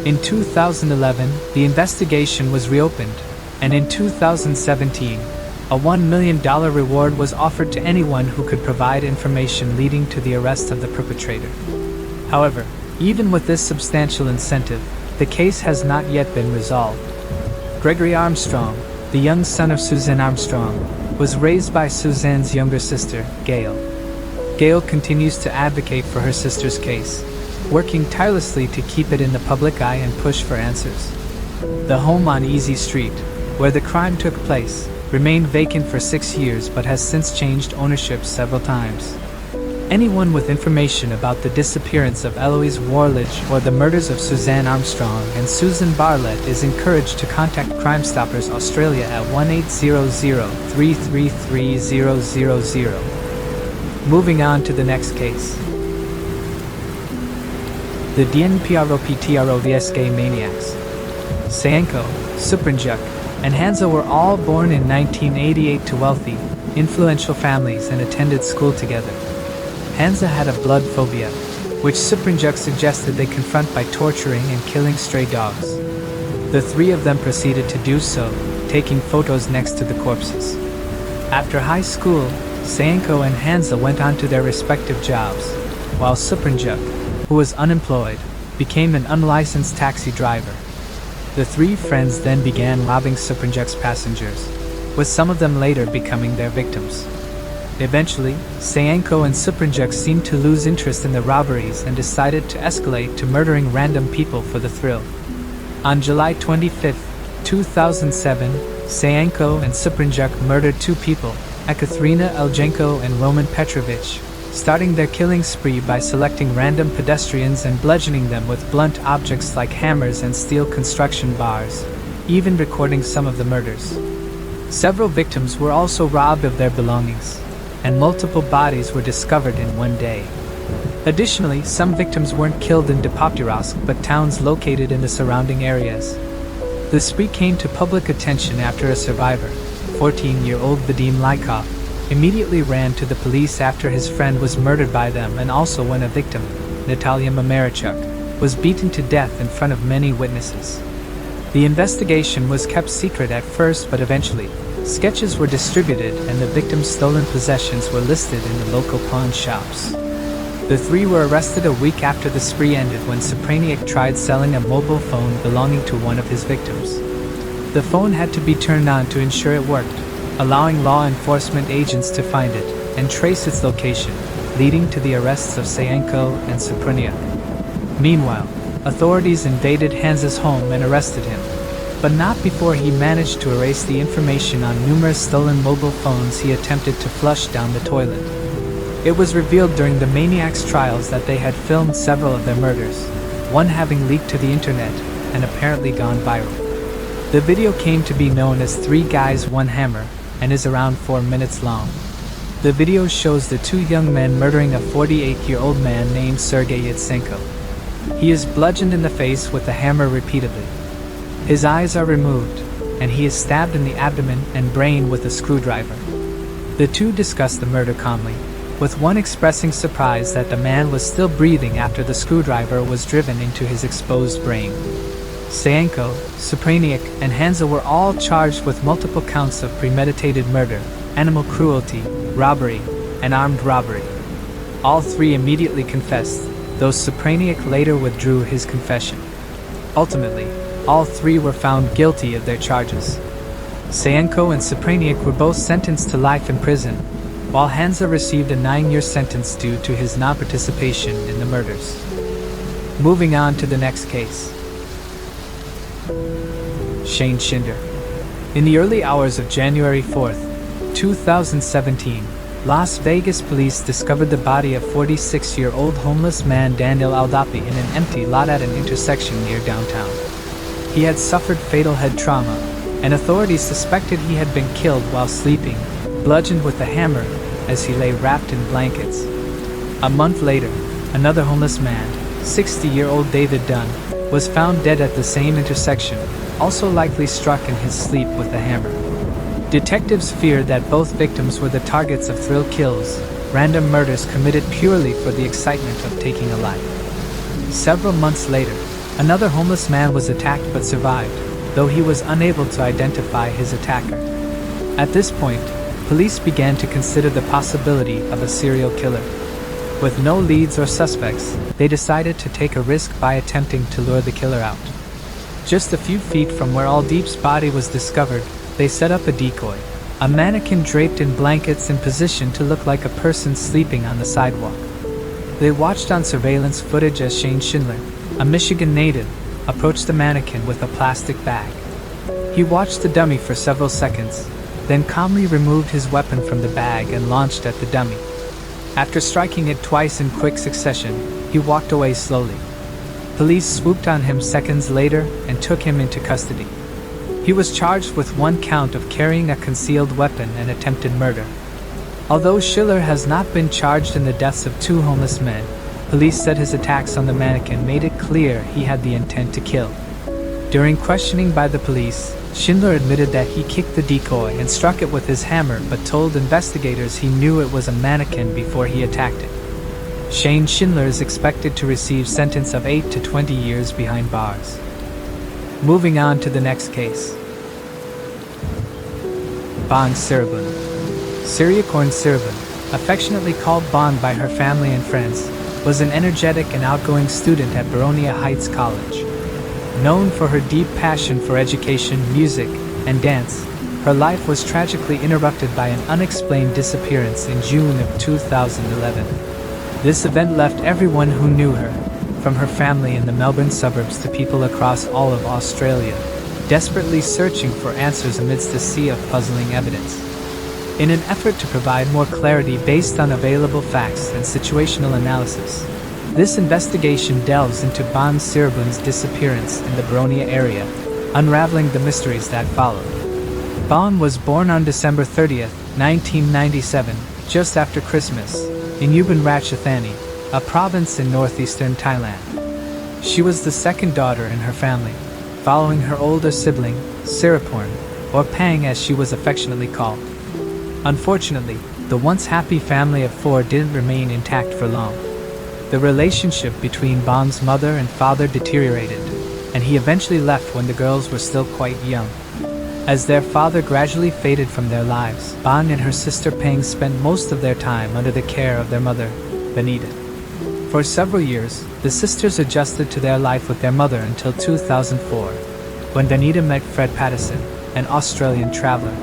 In 2011, the investigation was reopened, and in 2017, a $1 million reward was offered to anyone who could provide information leading to the arrest of the perpetrator. However, even with this substantial incentive, the case has not yet been resolved. Gregory Armstrong, the young son of Suzanne Armstrong, was raised by Suzanne's younger sister, Gail. Gail continues to advocate for her sister's case, working tirelessly to keep it in the public eye and push for answers. The home on Easy Street, where the crime took place, remained vacant for 6 years but has since changed ownership several times. Anyone with information about the disappearance of Eloise Warledge or the murders of Suzanne Armstrong and Susan Bartlett is encouraged to contact Crime Stoppers Australia at 1-800-333-000. Moving on to the next case. The DNPROPTROVSK maniacs. Sayenko, Supranjuk, and Hansa were all born in 1988 to wealthy, influential families and attended school together. Hansa had a blood phobia, which Supranjuk suggested they confront by torturing and killing stray dogs. The three of them proceeded to do so, taking photos next to the corpses. After high school, Sayenko and Hansa went on to their respective jobs, while Supranjuk, who was unemployed, became an unlicensed taxi driver. The three friends then began robbing Supranjuk's passengers, with some of them later becoming their victims. Eventually, Sayenko and Supranjuk seemed to lose interest in the robberies and decided to escalate to murdering random people for the thrill. On July 25, 2007, Sayenko and Supranjuk murdered two people, Ekaterina Eljenko and Roman Petrovich, starting their killing spree by selecting random pedestrians and bludgeoning them with blunt objects like hammers and steel construction bars, even recording some of the murders. Several victims were also robbed of their belongings, and multiple bodies were discovered in one day. Additionally, some victims weren't killed in Dnipropetrovsk but towns located in the surrounding areas. The spree came to public attention after a survivor, 14-year-old Vadim Lykov, immediately ran to the police after his friend was murdered by them, and also when a victim, Natalia Mamarchuk, was beaten to death in front of many witnesses. The investigation was kept secret at first, but eventually, sketches were distributed and the victims' stolen possessions were listed in the local pawn shops. The three were arrested a week after the spree ended when Supraniak tried selling a mobile phone belonging to one of his victims. The phone had to be turned on to ensure it worked, allowing law enforcement agents to find it and trace its location, leading to the arrests of Sayenko and Supraniak. Meanwhile, authorities invaded Hansa's home and arrested him, but not before he managed to erase the information on numerous stolen mobile phones he attempted to flush down the toilet. It was revealed during the maniacs' trials that they had filmed several of their murders, one having leaked to the internet and apparently gone viral. The video came to be known as 3 Guys, 1 Hammer, and is around 4 minutes long. The video shows the two young men murdering a 48-year-old man named Sergei Yatsenko. He is bludgeoned in the face with a hammer repeatedly. His eyes are removed, and he is stabbed in the abdomen and brain with a screwdriver. The two discuss the murder calmly, with one expressing surprise that the man was still breathing after the screwdriver was driven into his exposed brain. Saenko, Supraniak, and Hansa were all charged with multiple counts of premeditated murder, animal cruelty, robbery, and armed robbery. All three immediately confessed, though Supraniak later withdrew his confession. Ultimately, all three were found guilty of their charges. Saenko and Supraniak were both sentenced to life in prison, while Hansa received a 9-year sentence due to his non-participation in the murders. Moving on to the next case. Shane Schindler. In the early hours of January 4, 2017, Las Vegas police discovered the body of 46-year-old homeless man Daniel Aldapi in an empty lot at an intersection near downtown. He had suffered fatal head trauma, and authorities suspected he had been killed while sleeping, bludgeoned with a hammer, as he lay wrapped in blankets. A month later, another homeless man, 60-year-old David Dunn, was found dead at the same intersection, also likely struck in his sleep with a hammer. Detectives feared that both victims were the targets of thrill kills, random murders committed purely for the excitement of taking a life. Several months later, another homeless man was attacked but survived, though he was unable to identify his attacker. At this point, police began to consider the possibility of a serial killer. With no leads or suspects, they decided to take a risk by attempting to lure the killer out. Just a few feet from where Aldeep's body was discovered, they set up a decoy, a mannequin draped in blankets in position to look like a person sleeping on the sidewalk. They watched on surveillance footage as Shane Schindler, a Michigan native, approached the mannequin with a plastic bag. He watched the dummy for several seconds, then calmly removed his weapon from the bag and launched at the dummy. After striking it twice in quick succession, he walked away slowly. Police swooped on him seconds later and took him into custody. He was charged with 1 count of carrying a concealed weapon and attempted murder. Although Schiller has not been charged in the deaths of 2 homeless men, police said his attacks on the mannequin made it clear he had the intent to kill. During questioning by the police, Schindler admitted that he kicked the decoy and struck it with his hammer but told investigators he knew it was a mannequin before he attacked it. Shane Schindler is expected to receive sentence of 8 to 20 years behind bars. Moving on to the next case. Bon Siribun. Siriakorn Siribun, affectionately called Bon by her family and friends, was an energetic and outgoing student at Baronia Heights College. Known for her deep passion for education, music, and dance, her life was tragically interrupted by an unexplained disappearance in June of 2011. This event left everyone who knew her, from her family in the Melbourne suburbs to people across all of Australia, desperately searching for answers amidst a sea of puzzling evidence. In an effort to provide more clarity based on available facts and situational analysis, this investigation delves into Bon Siribun's disappearance in the Baronia area, unraveling the mysteries that followed. Bon was born on December 30, 1997, just after Christmas, in Ubon Ratchathani, a province in northeastern Thailand. She was the second daughter in her family, following her older sibling, Siriporn, or Pang as she was affectionately called. Unfortunately, the once happy family of 4 didn't remain intact for long. The relationship between Bon's mother and father deteriorated, and he eventually left when the girls were still quite young. As their father gradually faded from their lives, Bon and her sister Pang spent most of their time under the care of their mother, Benita. For several years, the sisters adjusted to their life with their mother until 2004, when Benita met Fred Patterson, an Australian traveler.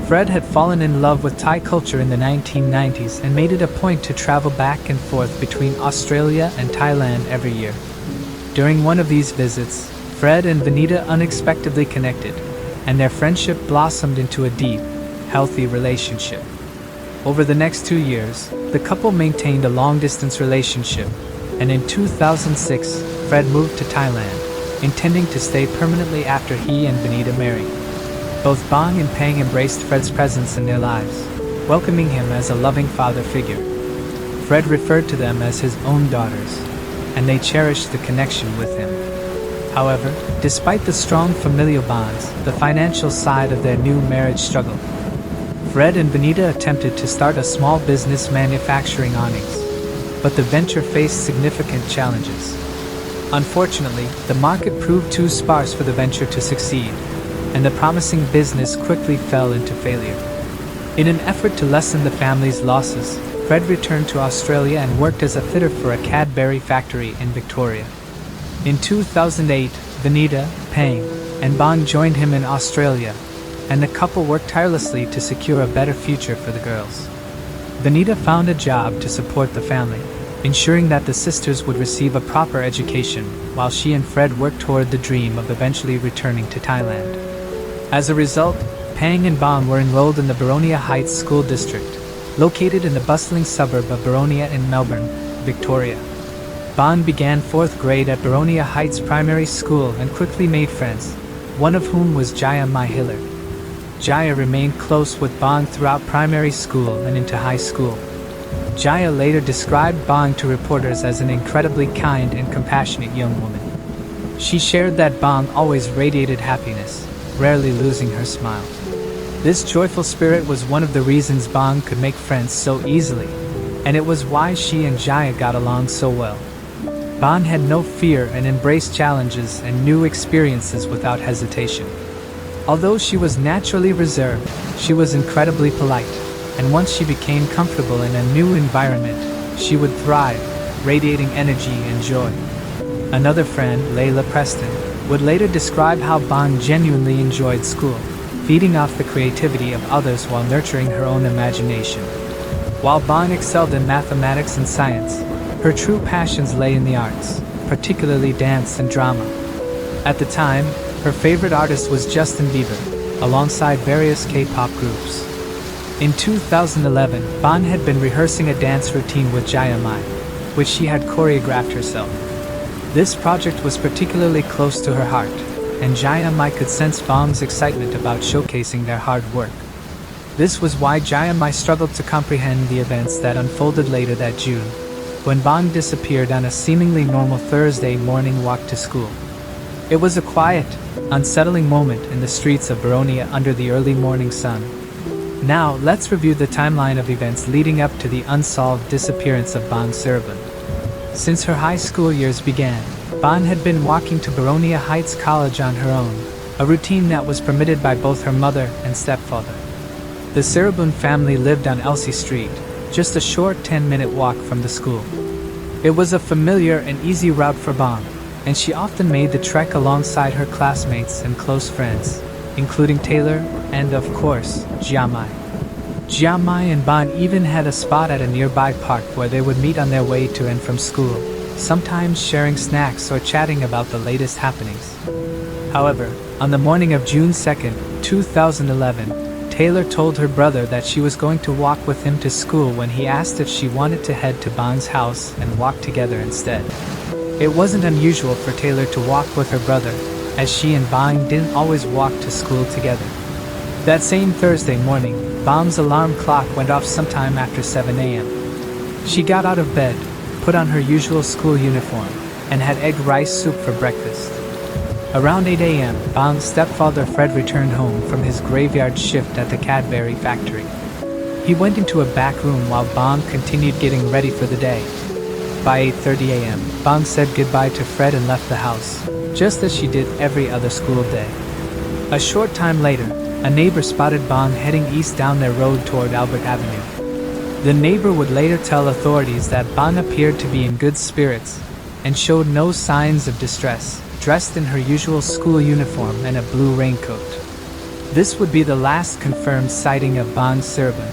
Fred had fallen in love with Thai culture in the 1990s and made it a point to travel back and forth between Australia and Thailand every year. During one of these visits, Fred and Benita unexpectedly connected, and their friendship blossomed into a deep, healthy relationship. Over the next 2 years, the couple maintained a long-distance relationship, and in 2006, Fred moved to Thailand, intending to stay permanently after he and Benita married. Both Bong and Pang embraced Fred's presence in their lives, welcoming him as a loving father figure. Fred referred to them as his own daughters, and they cherished the connection with him. However, despite the strong familial bonds, the financial side of their new marriage struggled. Fred and Benita attempted to start a small business manufacturing awnings, but the venture faced significant challenges. Unfortunately, the market proved too sparse for the venture to succeed, and the promising business quickly fell into failure. In an effort to lessen the family's losses, Fred returned to Australia and worked as a fitter for a Cadbury factory in Victoria. In 2008, Vanita, Pang, and Bong joined him in Australia, and the couple worked tirelessly to secure a better future for the girls. Vanita found a job to support the family, ensuring that the sisters would receive a proper education, while she and Fred worked toward the dream of eventually returning to Thailand. As a result, Pang and Bong were enrolled in the Boronia Heights School District, located in the bustling suburb of Boronia in Melbourne, Victoria. Bong began 4th grade at Boronia Heights Primary School and quickly made friends, one of whom was Jaya Mai Hillard. Jaya remained close with Bong throughout primary school and into high school. Jaya later described Bong to reporters as an incredibly kind and compassionate young woman. She shared that Bong always radiated happiness, rarely losing her smile. This joyful spirit was one of the reasons Bong could make friends so easily, and it was why she and Jaya got along so well. Bong had no fear and embraced challenges and new experiences without hesitation. Although she was naturally reserved, she was incredibly polite, and once she became comfortable in a new environment, she would thrive, radiating energy and joy. Another friend, Layla Preston, would later describe how Bong genuinely enjoyed school, feeding off the creativity of others while nurturing her own imagination. While Bong excelled in mathematics and science, her true passions lay in the arts, particularly dance and drama. At the time, her favorite artist was Justin Bieber, alongside various K-pop groups. In 2011, Bong had been rehearsing a dance routine with Jaya Mai, which she had choreographed herself. This project was particularly close to her heart, and Jaya Mai could sense Bong's excitement about showcasing their hard work. This was why Jaya Mai struggled to comprehend the events that unfolded later that June, when Bong disappeared on a seemingly normal Thursday morning walk to school. It was a quiet, unsettling moment in the streets of Boronia under the early morning sun. Now, let's review the timeline of events leading up to the unsolved disappearance of Bong Serban. Since her high school years began, Bong had been walking to Boronia Heights College on her own, a routine that was permitted by both her mother and stepfather. The Serabun family lived on Elsie Street, just a short 10-minute walk from the school. It was a familiar and easy route for Bong, and she often made the trek alongside her classmates and close friends, including Taylor and, of course, Jia Mai. Jia Mai and Bong even had a spot at a nearby park where they would meet on their way to and from school, sometimes sharing snacks or chatting about the latest happenings. However, on the morning of June 2, 2011, Taylor told her brother that she was going to walk with him to school when he asked if she wanted to head to Bong's house and walk together instead. It wasn't unusual for Taylor to walk with her brother, as she and Bong didn't always walk to school together. That same Thursday morning, Bong's alarm clock went off sometime after 7 a.m. She got out of bed, put on her usual school uniform, and had egg rice soup for breakfast. Around 8 a.m., Bong's stepfather Fred returned home from his graveyard shift at the Cadbury factory. He went into a back room while Bong continued getting ready for the day. By 8:30 a.m., Bong said goodbye to Fred and left the house, just as she did every other school day. A short time later, a neighbor spotted Bong heading east down their road toward Albert Avenue. The neighbor would later tell authorities that Bong appeared to be in good spirits and showed no signs of distress, dressed in her usual school uniform and a blue raincoat. This would be the last confirmed sighting of Bong Serban.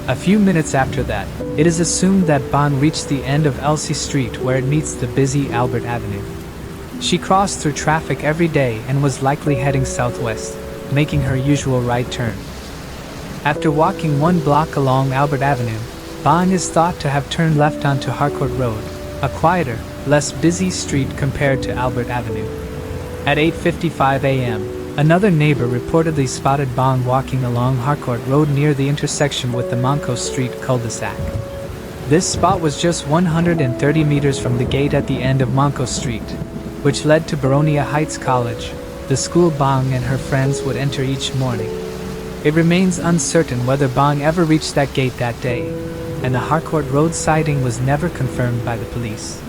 A few minutes after that, it is assumed that Bong reached the end of Elsie Street where it meets the busy Albert Avenue. She crossed through traffic every day and was likely heading southwest, making her usual right turn. After walking 1 block along Albert Avenue, Bong is thought to have turned left onto Harcourt Road, a quieter, less busy street compared to Albert Avenue. At 8:55 a.m., another neighbor reportedly spotted Bong walking along Harcourt Road near the intersection with the Monco Street cul-de-sac. This spot was just 130 meters from the gate at the end of Monco Street, which led to Boronia Heights College, the school Bong and her friends would enter each morning. It remains uncertain whether Bong ever reached that gate that day, and the Harcourt Road sighting was never confirmed by the police.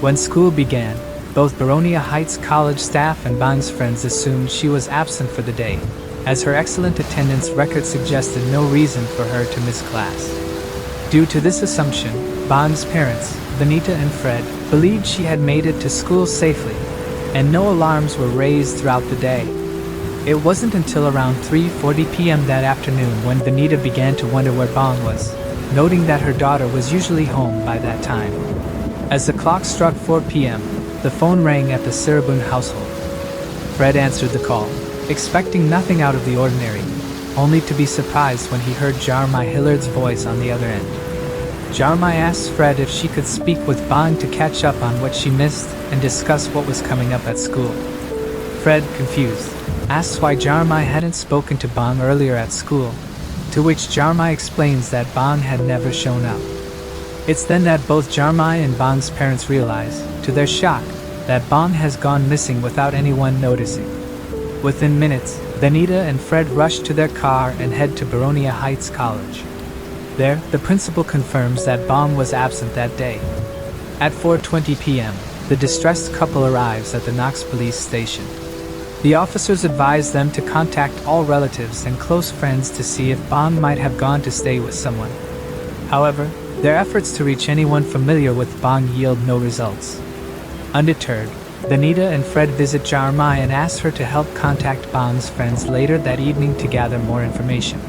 When school began, Both Baronia Heights College staff and Bang's friends assumed she was absent for the day, as her excellent attendance record suggested no reason for her to miss class. Due to this assumption, Bang's parents, Benita and Fred, believed she had made it to school safely, and no alarms were raised throughout the day. It wasn't until around 3:40 p.m. that afternoon when Benita began to wonder where Bang was, noting that her daughter was usually home by that time. As the clock struck 4 p.m., the phone rang at the Sirabun household. Fred answered the call, expecting nothing out of the ordinary, only to be surprised when he heard Jeremiah Hillard's voice on the other end. Jeremiah asked Fred if she could speak with Bang to catch up on what she missed and discuss what was coming up at school. Fred, confused, asks why Jeremiah hadn't spoken to Bang earlier at school, to which Jeremiah explains that Bang had never shown up. It's then that both Jeremiah and Bang's parents realize, to their shock, that Bang has gone missing without anyone noticing. Within minutes, Benita and Fred rush to their car and head to Baronia Heights College. There, the principal confirms that Bang was absent that day. At 4:20 p.m., the distressed couple arrives at the Knox police station. The officers advise them to contact all relatives and close friends to see if Bang might have gone to stay with someone. However, their efforts to reach anyone familiar with Bang yield no results. Undeterred, Benita and Fred visit Jeremiah and ask her to help contact Bang's friends later that evening to gather more information.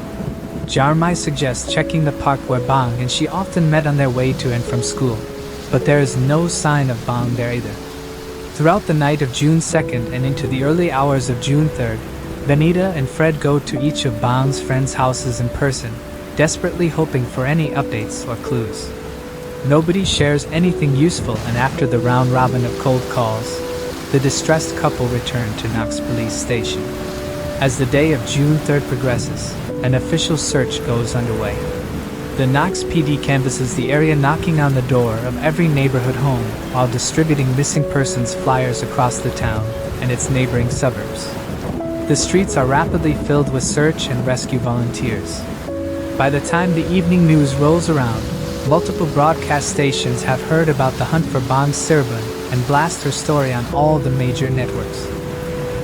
Jeremiah suggests checking the park where Bang and she often met on their way to and from school, but there is no sign of Bang there either. Throughout the night of June 2nd and into the early hours of June 3rd, Benita and Fred go to each of Bang's friends' houses in person, desperately hoping for any updates or clues. Nobody shares anything useful, and after the round-robin of cold calls, the distressed couple return to Knox Police Station. As the day of June 3rd progresses, an official search goes underway. The Knox PD canvasses the area, knocking on the door of every neighborhood home while distributing missing persons flyers across the town and its neighboring suburbs. The streets are rapidly filled with search and rescue volunteers. By the time the evening news rolls around, multiple broadcast stations have heard about the hunt for Bang Sirabun and blast her story on all the major networks.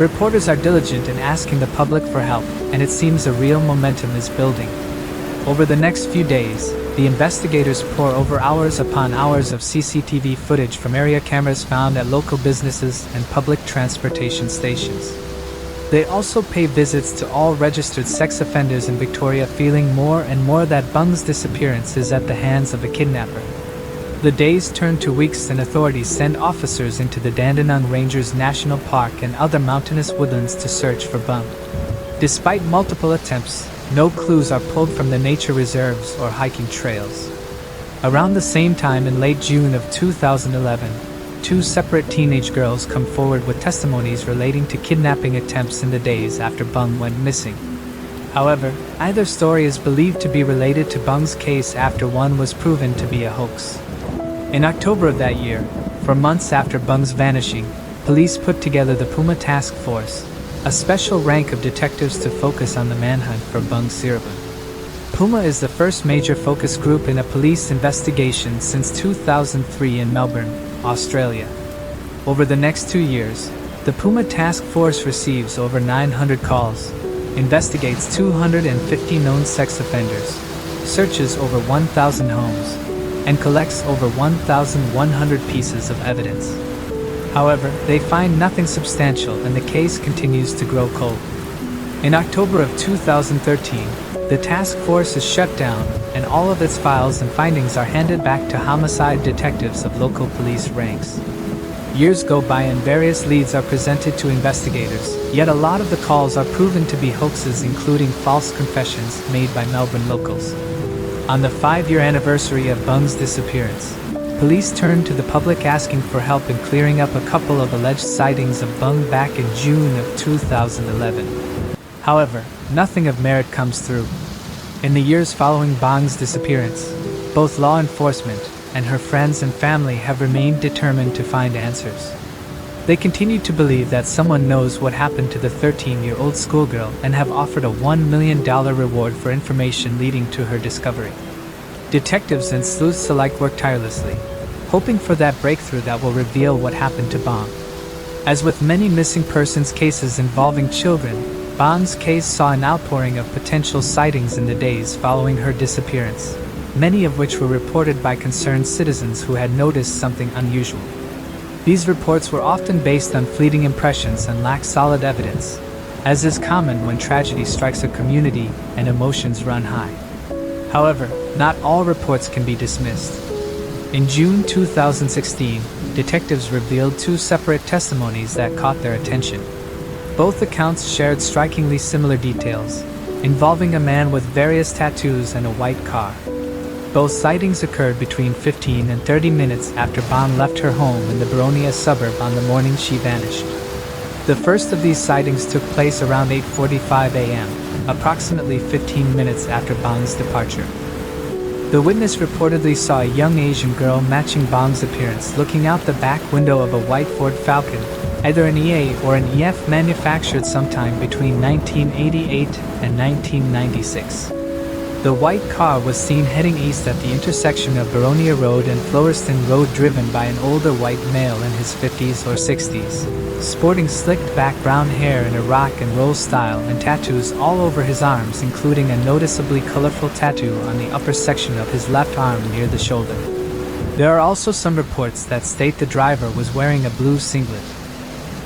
Reporters are diligent in asking the public for help, and it seems a real momentum is building. Over the next few days, the investigators pore over hours upon hours of CCTV footage from area cameras found at local businesses and public transportation stations. They also pay visits to all registered sex offenders in Victoria, feeling more and more that Bang's disappearance is at the hands of a kidnapper. The days turn to weeks and authorities send officers into the Dandenong Rangers National Park and other mountainous woodlands to search for Bang. Despite multiple attempts, no clues are pulled from the nature reserves or hiking trails. Around the same time in late June of 2011, two separate teenage girls come forward with testimonies relating to kidnapping attempts in the days after Bang went missing. However, either story is believed to be related to Bang's case after one was proven to be a hoax. In October of that year, for months after Bang's vanishing, police put together the Puma Task Force, a special rank of detectives to focus on the manhunt for Bang Sirabun. Puma is the first major focus group in a police investigation since 2003 in Melbourne, Australia. Over the next 2 years, the Puma Task Force receives over 900 calls, investigates 250 known sex offenders, searches over 1,000 homes, and collects over 1,100 pieces of evidence. However, they find nothing substantial and the case continues to grow cold. In October of 2013, the task force is shut down and all of its files and findings are handed back to homicide detectives of local police ranks. Years go by and various leads are presented to investigators, yet a lot of the calls are proven to be hoaxes, including false confessions made by Melbourne locals. On the 5-year anniversary of Bang's disappearance, police turned to the public asking for help in clearing up a couple of alleged sightings of Bang back in June of 2011. However, nothing of merit comes through. In the years following Bang's disappearance, both law enforcement and her friends and family have remained determined to find answers. They continue to believe that someone knows what happened to the 13-year-old schoolgirl and have offered a $1 million reward for information leading to her discovery. Detectives and sleuths alike work tirelessly, hoping for that breakthrough that will reveal what happened to Bong. As with many missing persons cases involving children, Bong's case saw an outpouring of potential sightings in the days following her disappearance, many of which were reported by concerned citizens who had noticed something unusual. These reports were often based on fleeting impressions and lacked solid evidence, as is common when tragedy strikes a community and emotions run high. However, not all reports can be dismissed. In June 2016, detectives revealed two separate testimonies that caught their attention. Both accounts shared strikingly similar details, involving a man with various tattoos and a white car. Both sightings occurred between 15 and 30 minutes after Bong left her home in the Beronia suburb on the morning she vanished. The first of these sightings took place around 8:45 a.m., approximately 15 minutes after Bong's departure. The witness reportedly saw a young Asian girl matching Bong's appearance looking out the back window of a white Ford Falcon, either an EA or an EF manufactured sometime between 1988 and 1996. The white car was seen heading east at the intersection of Beronia Road and Florestan Road, driven by an older white male in his 50s or 60s, sporting slicked back brown hair in a rock and roll style and tattoos all over his arms, including a noticeably colorful tattoo on the upper section of his left arm near the shoulder. There are also some reports that state the driver was wearing a blue singlet.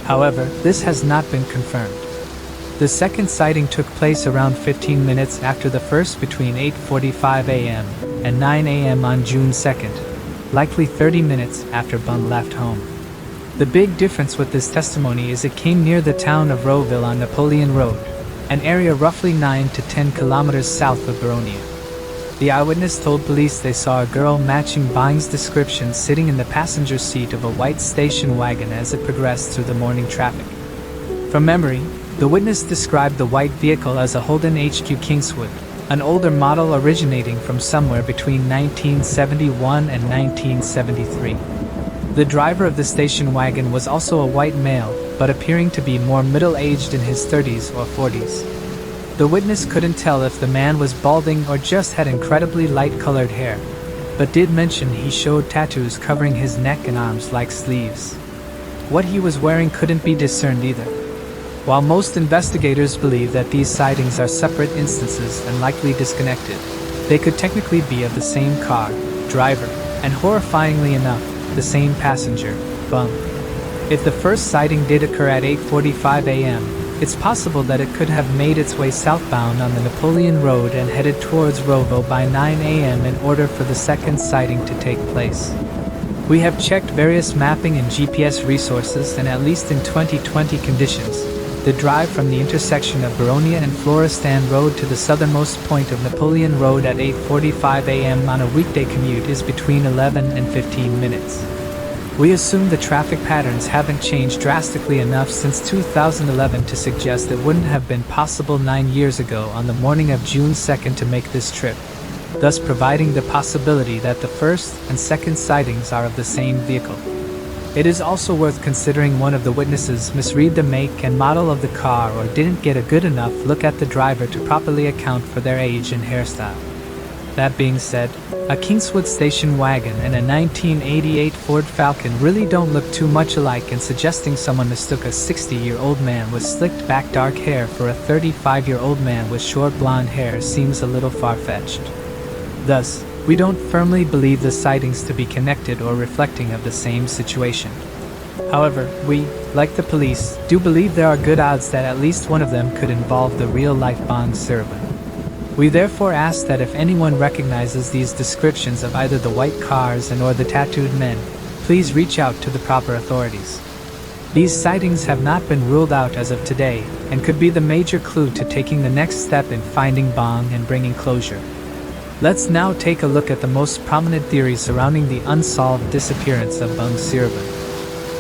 However, this has not been confirmed. The second sighting took place around 15 minutes after the first, between 8:45 a.m. and 9 a.m. on June 2nd, likely 30 minutes after Bong left home. The big difference with this testimony is it came near the town of Rowville on Napoleon Road, an area roughly 9 to 10 kilometers south of Beronia. The eyewitness told police they saw a girl matching Bong's description sitting in the passenger seat of a white station wagon as it progressed through the morning traffic. From memory, the witness described the white vehicle as a Holden HQ Kingswood, an older model originating from somewhere between 1971 and 1973. The driver of the station wagon was also a white male, but appearing to be more middle-aged, in his 30s or 40s. The witness couldn't tell if the man was balding or just had incredibly light-colored hair, but did mention he showed tattoos covering his neck and arms like sleeves. What he was wearing couldn't be discerned either. While most investigators believe that these sightings are separate instances and likely disconnected, they could technically be of the same car, driver, and horrifyingly enough, the same passenger, Bong. If the first sighting did occur at 8:45 a.m., it's possible that it could have made its way southbound on the Napoleon Road and headed towards Rowville by 9 a.m. in order for the second sighting to take place. We have checked various mapping and GPS resources, and at least in 2020 conditions, the drive from the intersection of Beronia and Florestan Road to the southernmost point of Napoleon Road at 8:45 a.m. on a weekday commute is between 11 and 15 minutes. We assume the traffic patterns haven't changed drastically enough since 2011 to suggest it wouldn't have been possible 9 years ago on the morning of June 2nd to make this trip, thus providing the possibility that the first and second sightings are of the same vehicle. It is also worth considering one of the witnesses misread the make and model of the car or didn't get a good enough look at the driver to properly account for their age and hairstyle. That being said, a Kingswood station wagon and a 1988 Ford Falcon really don't look too much alike, and suggesting someone mistook a 60-year-old man with slicked back dark hair for a 35-year-old man with short blonde hair seems a little far-fetched. Thus, we don't firmly believe the sightings to be connected or reflecting of the same situation. However, we, like the police, do believe there are good odds that at least one of them could involve the real-life Bong Servan. We therefore ask that if anyone recognizes these descriptions of either the white cars and or the tattooed men, please reach out to the proper authorities. These sightings have not been ruled out as of today, and could be the major clue to taking the next step in finding Bong and bringing closure. Let's now take a look at the most prominent theories surrounding the unsolved disappearance of Bong Servan.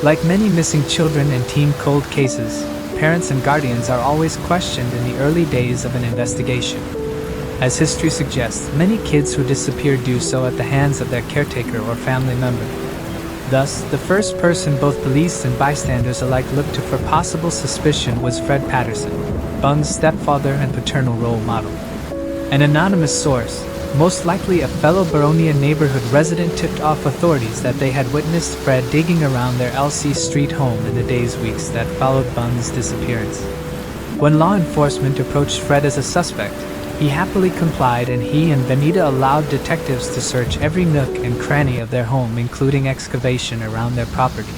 Like many missing children and teen cold cases, parents and guardians are always questioned in the early days of an investigation. As history suggests, many kids who disappear do so at the hands of their caretaker or family member. Thus, the first person both police and bystanders alike looked to for possible suspicion was Fred Patterson, Bong's stepfather and paternal role model. An anonymous source, Most likely a fellow Baronia neighborhood resident tipped off authorities that they had witnessed Fred digging around their LC Street home in the weeks that followed Bung's disappearance. When law enforcement approached Fred as a suspect, he happily complied, and he and Benita allowed detectives to search every nook and cranny of their home, including excavation around their property.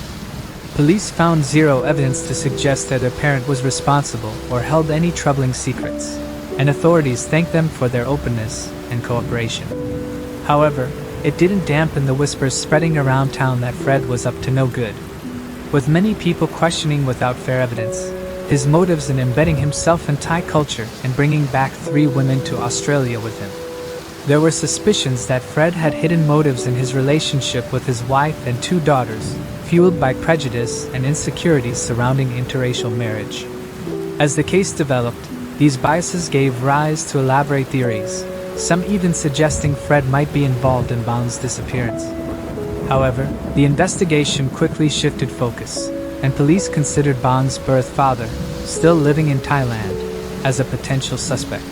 Police found zero evidence to suggest that their parent was responsible or held any troubling secrets, and authorities thanked them for their openness and cooperation. However, it didn't dampen the whispers spreading around town that Fred was up to no good, with many people questioning without fair evidence his motives in embedding himself in Thai culture and bringing back 3 women to Australia with him. There were suspicions that Fred had hidden motives in his relationship with his wife and 2 daughters, fueled by prejudice and insecurities surrounding interracial marriage. As the case developed, these biases gave rise to elaborate theories, some even suggesting Fred might be involved in Bang's disappearance. However, the investigation quickly shifted focus, and police considered Bang's birth father, still living in Thailand, as a potential suspect.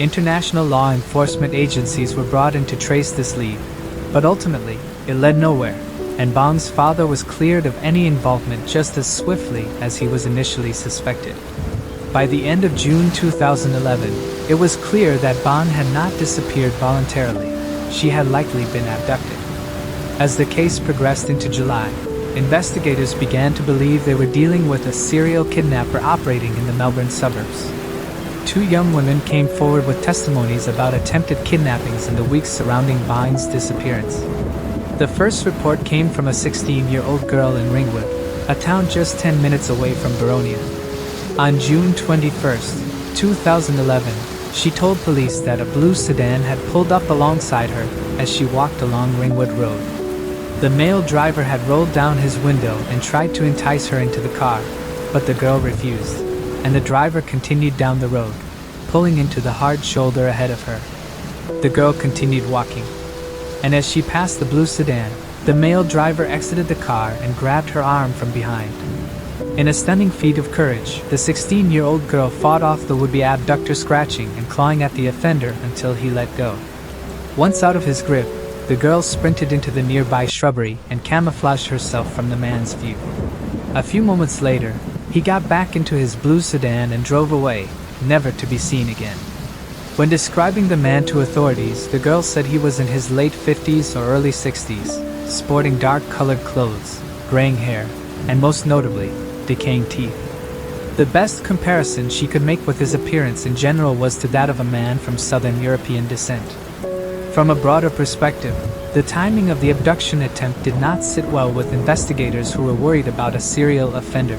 International law enforcement agencies were brought in to trace this lead, but ultimately, it led nowhere, and Bang's father was cleared of any involvement just as swiftly as he was initially suspected. By the end of June 2011, it was clear that Bang had not disappeared voluntarily. She had likely been abducted. As the case progressed into July, investigators began to believe they were dealing with a serial kidnapper operating in the Melbourne suburbs. 2 young women came forward with testimonies about attempted kidnappings in the weeks surrounding Bang's disappearance. The first report came from a 16-year-old girl in Ringwood, a town just 10 minutes away from Baronia. On June 21, 2011, she told police that a blue sedan had pulled up alongside her as she walked along Ringwood Road. The male driver had rolled down his window and tried to entice her into the car, but the girl refused, and the driver continued down the road, pulling into the hard shoulder ahead of her. The girl continued walking, and as she passed the blue sedan, the male driver exited the car and grabbed her arm from behind. In a stunning feat of courage, the 16-year-old girl fought off the would-be abductor, scratching and clawing at the offender until he let go. Once out of his grip, the girl sprinted into the nearby shrubbery and camouflaged herself from the man's view. A few moments later, he got back into his blue sedan and drove away, never to be seen again. When describing the man to authorities, the girl said he was in his late 50s or early 60s, sporting dark-colored clothes, graying hair, and most notably, decaying teeth. The best comparison she could make with his appearance in general was to that of a man from Southern European descent. From a broader perspective, the timing of the abduction attempt did not sit well with investigators who were worried about a serial offender.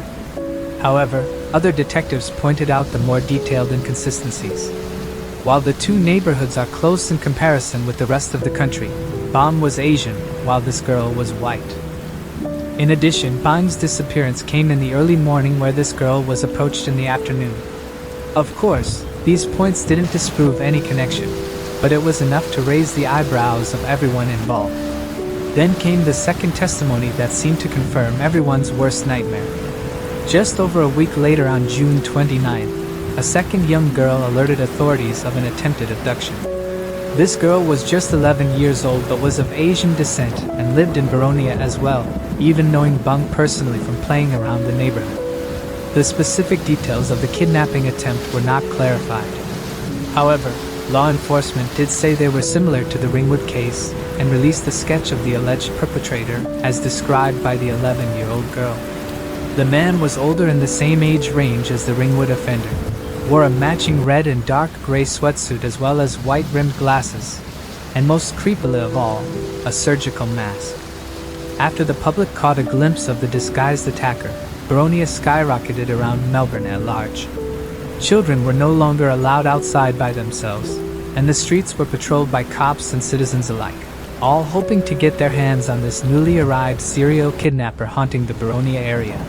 However, other detectives pointed out the more detailed inconsistencies. While the 2 neighborhoods are close in comparison with the rest of the country, Bang was Asian, while this girl was white. In addition, Bang's disappearance came in the early morning, where this girl was approached in the afternoon. Of course, these points didn't disprove any connection, but it was enough to raise the eyebrows of everyone involved. Then came the second testimony that seemed to confirm everyone's worst nightmare. Just over a week later, on June 29, a second young girl alerted authorities of an attempted abduction. This girl was just 11 years old but was of Asian descent and lived in Baronia as well, even knowing Bang personally from playing around the neighborhood. The specific details of the kidnapping attempt were not clarified. However, law enforcement did say they were similar to the Ringwood case and released a sketch of the alleged perpetrator as described by the 11-year-old girl. The man was older, in the same age range as the Ringwood offender, wore a matching red and dark gray sweatsuit as well as white-rimmed glasses, and most creepily of all, a surgical mask. After the public caught a glimpse of the disguised attacker, Baronia skyrocketed around Melbourne at large. Children were no longer allowed outside by themselves, and the streets were patrolled by cops and citizens alike, all hoping to get their hands on this newly arrived serial kidnapper haunting the Baronia area.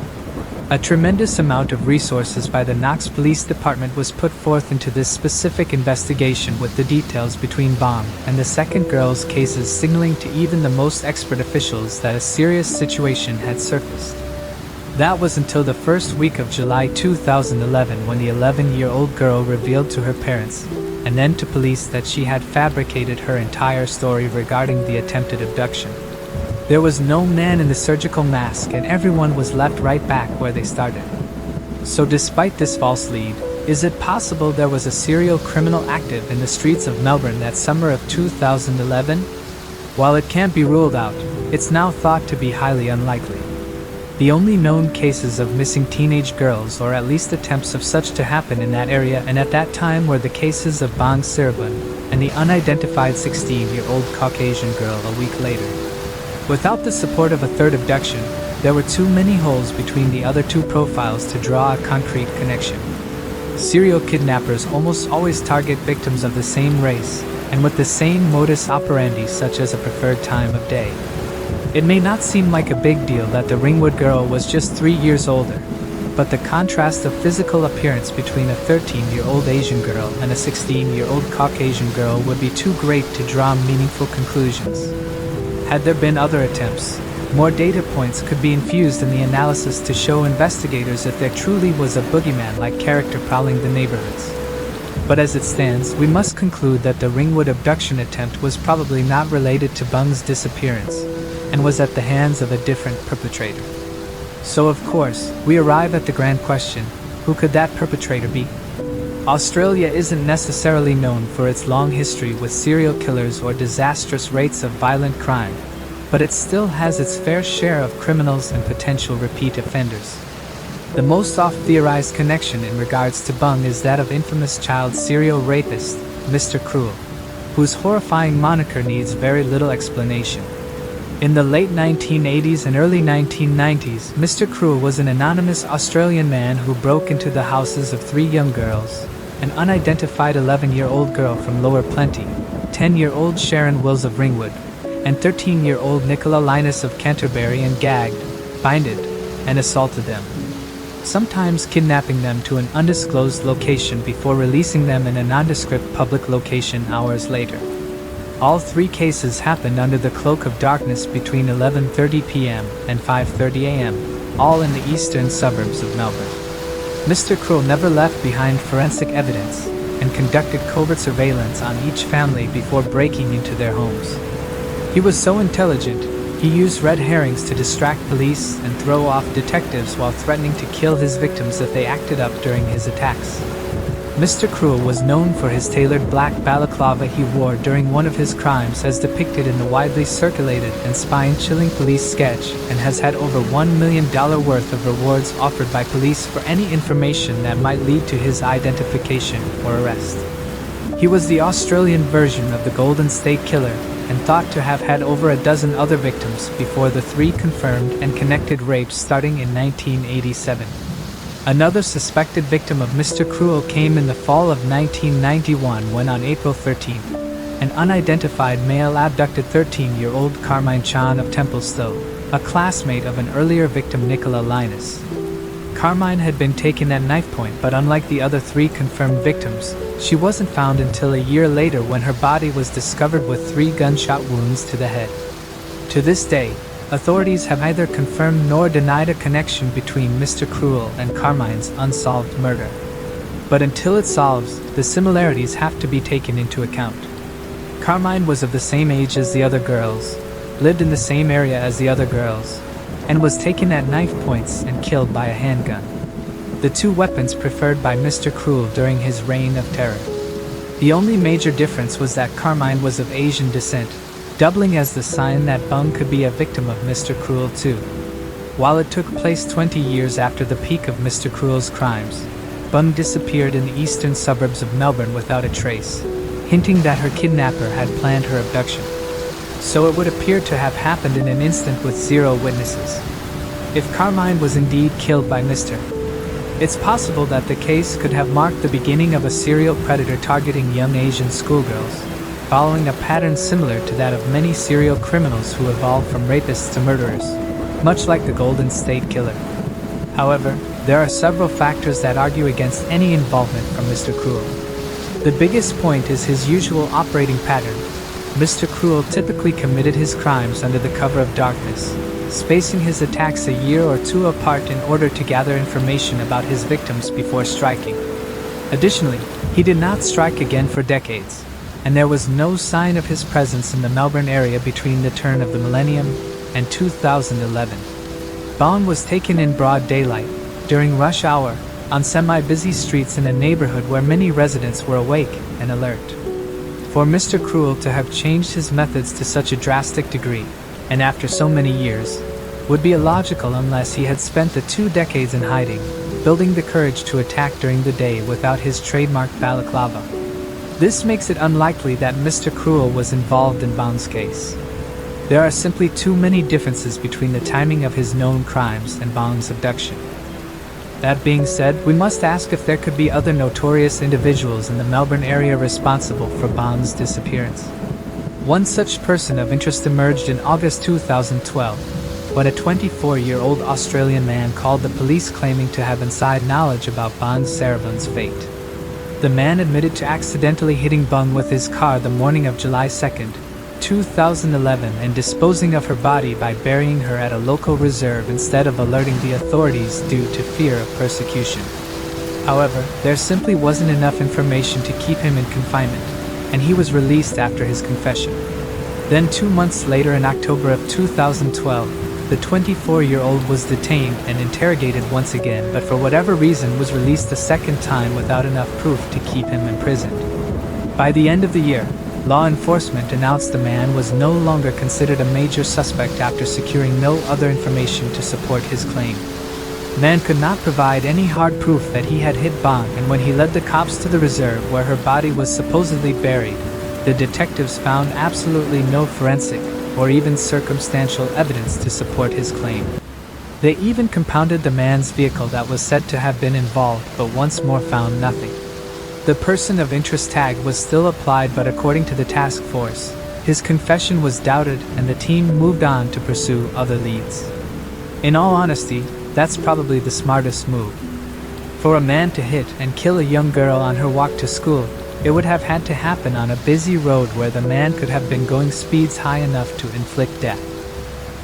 A tremendous amount of resources by the Knox Police Department was put forth into this specific investigation, with the details between Bang and the second girl's cases signaling to even the most expert officials that a serious situation had surfaced. That was until the first week of July 2011, when the 11-year-old girl revealed to her parents and then to police that she had fabricated her entire story regarding the attempted abduction. There was no man in the surgical mask, and everyone was left right back where they started. So despite this false lead, is it possible there was a serial criminal active in the streets of Melbourne that summer of 2011? While it can't be ruled out, it's now thought to be highly unlikely. The only known cases of missing teenage girls, or at least attempts of such to happen in that area and at that time, were the cases of Bang Siribun and the unidentified 16-year-old Caucasian girl a week later. Without the support of a third abduction, there were too many holes between the other two profiles to draw a concrete connection. Serial kidnappers almost always target victims of the same race, and with the same modus operandi, such as a preferred time of day. It may not seem like a big deal that the Ringwood girl was just 3 years older, but the contrast of physical appearance between a 13-year-old Asian girl and a 16-year-old Caucasian girl would be too great to draw meaningful conclusions. Had there been other attempts, more data points could be infused in the analysis to show investigators if there truly was a boogeyman-like character prowling the neighborhoods. But as it stands, we must conclude that the Ringwood abduction attempt was probably not related to Bung's disappearance, and was at the hands of a different perpetrator. So of course, we arrive at the grand question, who could that perpetrator be? Australia isn't necessarily known for its long history with serial killers or disastrous rates of violent crime, but it still has its fair share of criminals and potential repeat offenders. The most oft-theorized connection in regards to Bung is that of infamous child serial rapist, Mr. Cruel, whose horrifying moniker needs very little explanation. In the late 1980s and early 1990s, Mr. Cruel was an anonymous Australian man who broke into the houses of 3 young girls, an unidentified 11-year-old girl from Lower Plenty, 10-year-old Sharon Wills of Ringwood, and 13-year-old Nicola Linus of Canterbury, and gagged, binded, and assaulted them, sometimes kidnapping them to an undisclosed location before releasing them in a nondescript public location hours later. All 3 cases happened under the cloak of darkness between 11:30 p.m. and 5:30 a.m., all in the eastern suburbs of Melbourne. Mr. Cruel never left behind forensic evidence and conducted covert surveillance on each family before breaking into their homes. He was so intelligent, he used red herrings to distract police and throw off detectives while threatening to kill his victims if they acted up during his attacks. Mr. Cruel was known for his tailored black balaclava he wore during one of his crimes, as depicted in the widely circulated and spine-chilling police sketch, and has had over $1 million worth of rewards offered by police for any information that might lead to his identification or arrest. He was the Australian version of the Golden State Killer, and thought to have had over a dozen other victims before the 3 confirmed and connected rapes starting in 1987. Another suspected victim of Mr. Cruel came in the fall of 1991 when on April 13th, an unidentified male abducted 13-year-old Carmine Chan of Templestowe, a classmate of an earlier victim, Nicola Linus. Carmine had been taken at knife point, but unlike the other 3 confirmed victims, she wasn't found until a year later when her body was discovered with 3 gunshot wounds to the head. To this day, authorities have neither confirmed nor denied a connection between Mr. Cruel and Carmine's unsolved murder. But until it solves, the similarities have to be taken into account. Carmine was of the same age as the other girls, lived in the same area as the other girls, and was taken at knife points and killed by a handgun, the 2 weapons preferred by Mr. Cruel during his reign of terror. The only major difference was that Carmine was of Asian descent, doubling as the sign that Bung could be a victim of Mr. Cruel too. While it took place 20 years after the peak of Mr. Cruel's crimes, Bung disappeared in the eastern suburbs of Melbourne without a trace, hinting that her kidnapper had planned her abduction. So it would appear to have happened in an instant with 0 witnesses. If Carmine was indeed killed by Mr. It's possible that the case could have marked the beginning of a serial predator targeting young Asian schoolgirls, following a pattern similar to that of many serial criminals who evolved from rapists to murderers, much like the Golden State Killer. However, there are several factors that argue against any involvement from Mr. Cruel. The biggest point is his usual operating pattern. Mr. Cruel typically committed his crimes under the cover of darkness, spacing his attacks a year or 2 apart in order to gather information about his victims before striking. Additionally, He did not strike again for decades, and there was no sign of his presence in the Melbourne area between the turn of the millennium and 2011. Bong was taken in broad daylight, during rush hour, on semi-busy streets in a neighborhood where many residents were awake and alert. For Mr. Cruel to have changed his methods to such a drastic degree, and after so many years, would be illogical unless he had spent the 2 decades in hiding, building the courage to attack during the day without his trademark balaclava. This makes it unlikely that Mr. Cruel was involved in Bong's case. There are simply too many differences between the timing of his known crimes and Bong's abduction. That being said, we must ask if there could be other notorious individuals in the Melbourne area responsible for Bong's disappearance. One such person of interest emerged in August 2012, when a 24-year-old Australian man called the police claiming to have inside knowledge about Bong Sarabhan's fate. The man admitted to accidentally hitting Bong with his car the morning of July 2, 2011 and disposing of her body by burying her at a local reserve instead of alerting the authorities due to fear of persecution. However, there simply wasn't enough information to keep him in confinement, and he was released after his confession. Then 2 months later in October of 2012, the 24-year-old was detained and interrogated once again, but for whatever reason was released a second time without enough proof to keep him imprisoned. By the end of the year, law enforcement announced the man was no longer considered a major suspect after securing no other information to support his claim. The man could not provide any hard proof that he had hit Bong, and when he led the cops to the reserve where her body was supposedly buried, the detectives found absolutely no forensic or even circumstantial evidence to support his claim. They even compounded the man's vehicle that was said to have been involved, but once more found nothing. The person of interest tag was still applied, but according to the task force, his confession was doubted and the team moved on to pursue other leads. In all honesty, that's probably the smartest move. For a man to hit and kill a young girl on her walk to school, it would have had to happen on a busy road where the man could have been going speeds high enough to inflict death.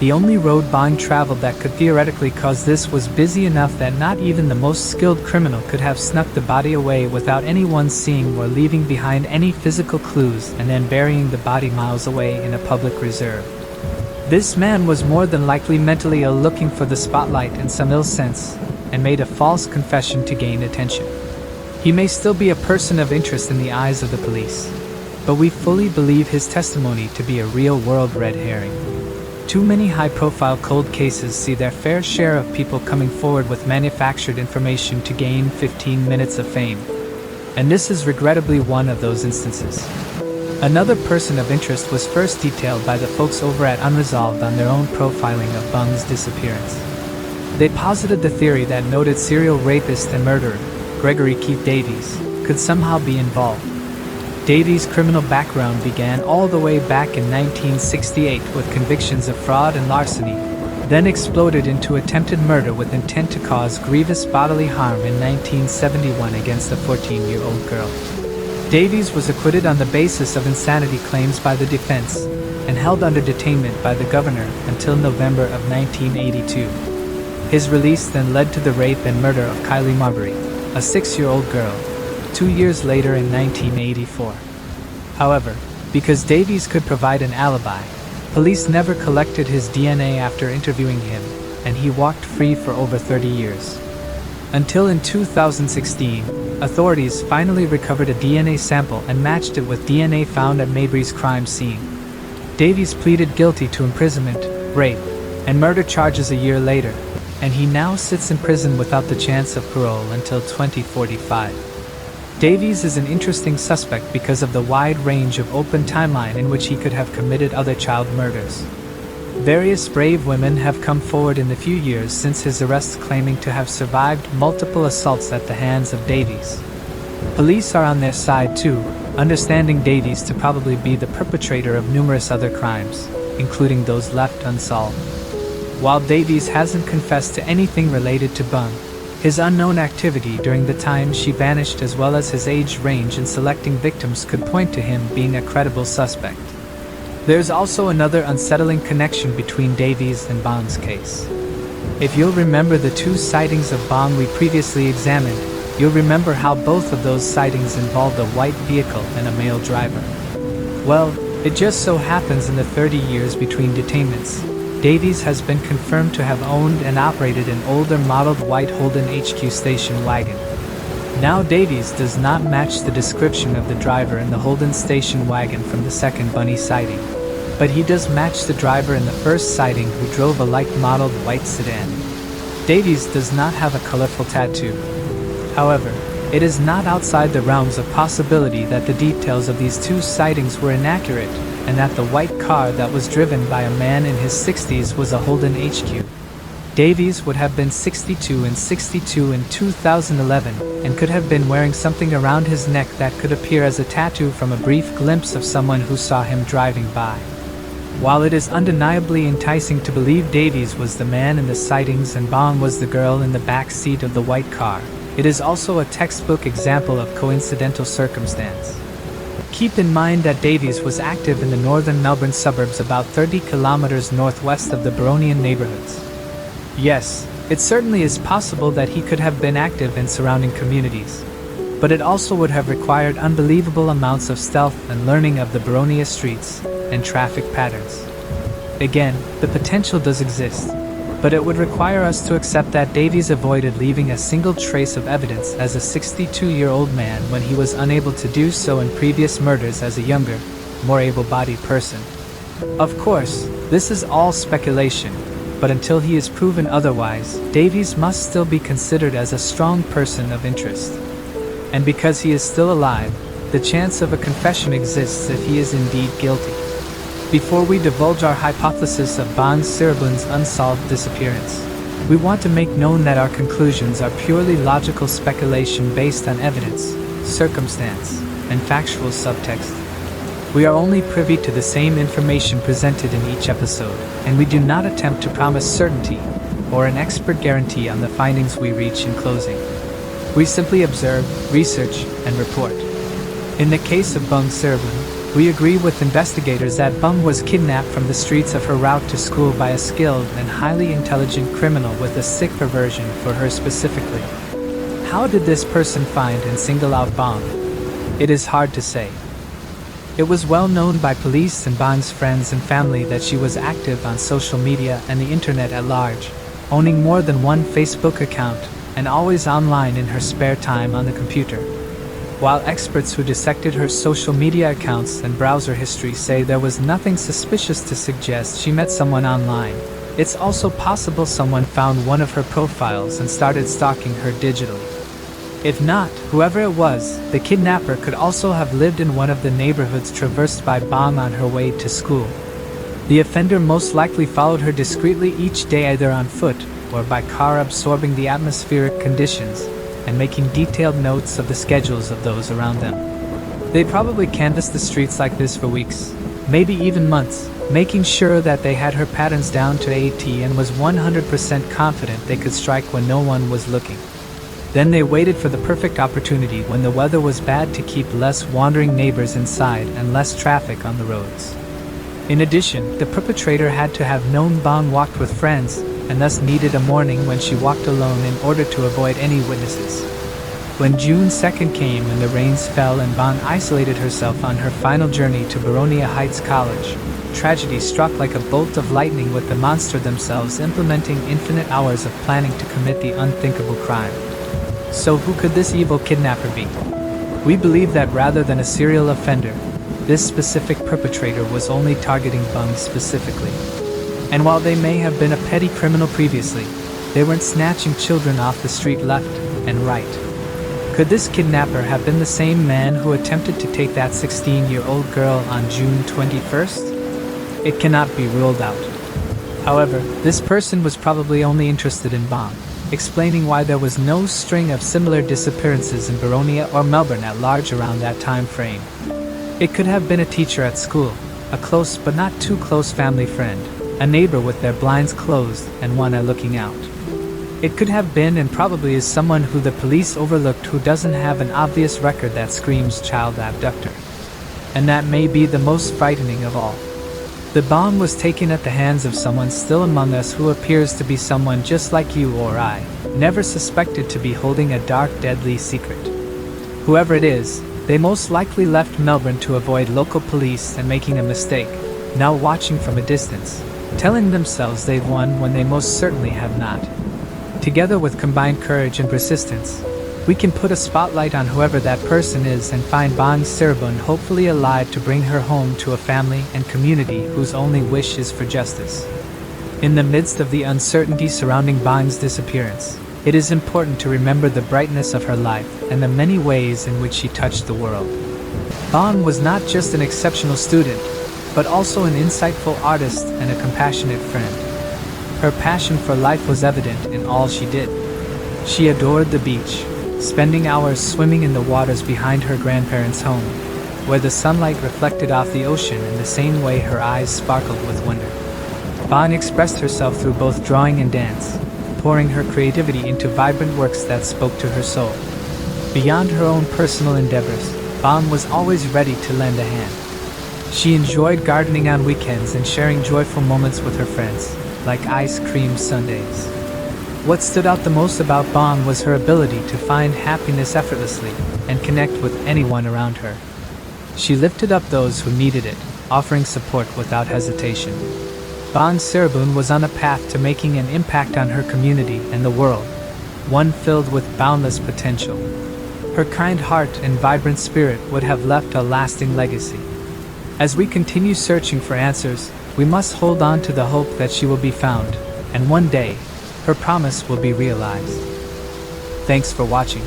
The only road Bong traveled that could theoretically cause this was busy enough that not even the most skilled criminal could have snuck the body away without anyone seeing or leaving behind any physical clues and then burying the body miles away in a public reserve. This man was more than likely mentally ill, looking for the spotlight in some ill sense, and made a false confession to gain attention. He may still be a person of interest in the eyes of the police, but we fully believe his testimony to be a real-world red herring. Too many high-profile cold cases see their fair share of people coming forward with manufactured information to gain 15 minutes of fame, and this is regrettably one of those instances. Another person of interest was first detailed by the folks over at Unsolved on their own profiling of Bong's disappearance. They posited the theory that noted serial rapist and murderer, Gregory Keith Davies, could somehow be involved. Davies' criminal background began all the way back in 1968 with convictions of fraud and larceny, then exploded into attempted murder with intent to cause grievous bodily harm in 1971 against a 14-year-old girl. Davies was acquitted on the basis of insanity claims by the defense and held under detainment by the governor until November of 1982. His release then led to the rape and murder of Kylie Marbury, a 6-year-old girl, 2 years later in 1984. However, because Davies could provide an alibi, police never collected his DNA after interviewing him, and he walked free for over 30 years. Until in 2016, authorities finally recovered a DNA sample and matched it with DNA found at Marbury's crime scene. Davies pleaded guilty to imprisonment, rape, and murder charges a year later, and he now sits in prison without the chance of parole until 2045. Davies is an interesting suspect because of the wide range of open timeline in which he could have committed other child murders. Various brave women have come forward in the few years since his arrest claiming to have survived multiple assaults at the hands of Davies. Police are on their side too, understanding Davies to probably be the perpetrator of numerous other crimes, including those left unsolved. While Davies hasn't confessed to anything related to Bong, his unknown activity during the time she vanished as well as his age range in selecting victims could point to him being a credible suspect. There's also another unsettling connection between Davies and Bong's case. If you'll remember the 2 sightings of Bong we previously examined, You'll remember how both of those sightings involved a white vehicle and a male driver. Well, it just so happens in the 30 years between detainments, Davies has been confirmed to have owned and operated an older modeled white Holden HQ station wagon. Now Davies does not match the description of the driver in the Holden station wagon from the second Bunny sighting, but he does match the driver in the first sighting who drove a like-modeled white sedan. Davies does not have a colorful tattoo. However, it is not outside the realms of possibility that the details of these two sightings were inaccurate, and that the white car that was driven by a man in his 60s was a Holden HQ. Davies would have been 62 in 2011, and could have been wearing something around his neck that could appear as a tattoo from a brief glimpse of someone who saw him driving by. While it is undeniably enticing to believe Davies was the man in the sightings and Bong was the girl in the back seat of the white car, it is also a textbook example of coincidental circumstance. Keep in mind that Davies was active in the northern Melbourne suburbs about 30 kilometers northwest of the Baronian neighborhoods. Yes, it certainly is possible that he could have been active in surrounding communities, but it also would have required unbelievable amounts of stealth and learning of the Baronia streets and traffic patterns. Again, the potential does exist, but it would require us to accept that Davies avoided leaving a single trace of evidence as a 62-year-old man when he was unable to do so in previous murders as a younger, more able-bodied person. Of course, this is all speculation, but until he is proven otherwise, Davies must still be considered as a strong person of interest. And because he is still alive, the chance of a confession exists if he is indeed guilty. Before we divulge our hypothesis of Bong Siribun's unsolved disappearance, we want to make known that our conclusions are purely logical speculation based on evidence, circumstance, and factual subtext. We are only privy to the same information presented in each episode, and we do not attempt to promise certainty or an expert guarantee on the findings we reach in closing. We simply observe, research, and report. In the case of Bong Siribun, we agree with investigators that Bung was kidnapped from the streets of her route to school by a skilled and highly intelligent criminal with a sick perversion for her specifically. How did this person find and single out Bung? It is hard to say. It was well known by police and Bung's friends and family that she was active on social media and the internet at large, owning more than one Facebook account and always online in her spare time on the computer. While experts who dissected her social media accounts and browser history say there was nothing suspicious to suggest she met someone online, it's also possible someone found one of her profiles and started stalking her digitally. If not, whoever it was, the kidnapper could also have lived in one of the neighborhoods traversed by Bong on her way to school. The offender most likely followed her discreetly each day, either on foot or by car, absorbing the atmospheric conditions and making detailed notes of the schedules of those around them. They probably canvassed the streets like this for weeks, maybe even months, making sure that they had her patterns down to a T and was 100% confident they could strike when no one was looking. Then they waited for the perfect opportunity when the weather was bad to keep less wandering neighbors inside and less traffic on the roads. In addition, the perpetrator had to have known Bong walked with friends and thus needed a morning when she walked alone in order to avoid any witnesses. When June 2nd came and the rains fell and Bong isolated herself on her final journey to Baronia Heights College, tragedy struck like a bolt of lightning, with the monster themselves implementing infinite hours of planning to commit the unthinkable crime. So who could this evil kidnapper be? We believe that rather than a serial offender, this specific perpetrator was only targeting Bung specifically. And while they may have been a petty criminal previously, they weren't snatching children off the street left and right. Could this kidnapper have been the same man who attempted to take that 16-year-old girl on June 21st? It cannot be ruled out. However, this person was probably only interested in Bong, explaining why there was no string of similar disappearances in Baronia or Melbourne at large around that time frame. It could have been a teacher at school, a close but not too close family friend, a neighbor with their blinds closed and one eye looking out. It could have been, and probably is, someone who the police overlooked who doesn't have an obvious record that screams child abductor. And that may be the most frightening of all. The bomb was taken at the hands of someone still among us who appears to be someone just like you or I, never suspected to be holding a dark, deadly secret. Whoever it is, they most likely left Melbourne to avoid local police and making a mistake, now watching from a distance, telling themselves they've won when they most certainly have not. Together with combined courage and persistence, we can put a spotlight on whoever that person is and find Bang Siribun hopefully alive to bring her home to a family and community whose only wish is for justice. In the midst of the uncertainty surrounding Bang's disappearance, it is important to remember the brightness of her life and the many ways in which she touched the world. Bang was not just an exceptional student, but also an insightful artist and a compassionate friend. Her passion for life was evident in all she did. She adored the beach, spending hours swimming in the waters behind her grandparents' home, where the sunlight reflected off the ocean in the same way her eyes sparkled with wonder. Bang expressed herself through both drawing and dance, pouring her creativity into vibrant works that spoke to her soul. Beyond her own personal endeavors, Bang was always ready to lend a hand. She enjoyed gardening on weekends and sharing joyful moments with her friends, like ice cream sundaes. What stood out the most about Bang was her ability to find happiness effortlessly and connect with anyone around her. She lifted up those who needed it, offering support without hesitation. Bang Siribun was on a path to making an impact on her community and the world, one filled with boundless potential. Her kind heart and vibrant spirit would have left a lasting legacy. As we continue searching for answers, we must hold on to the hope that she will be found, and one day, her promise will be realized. Thanks for watching.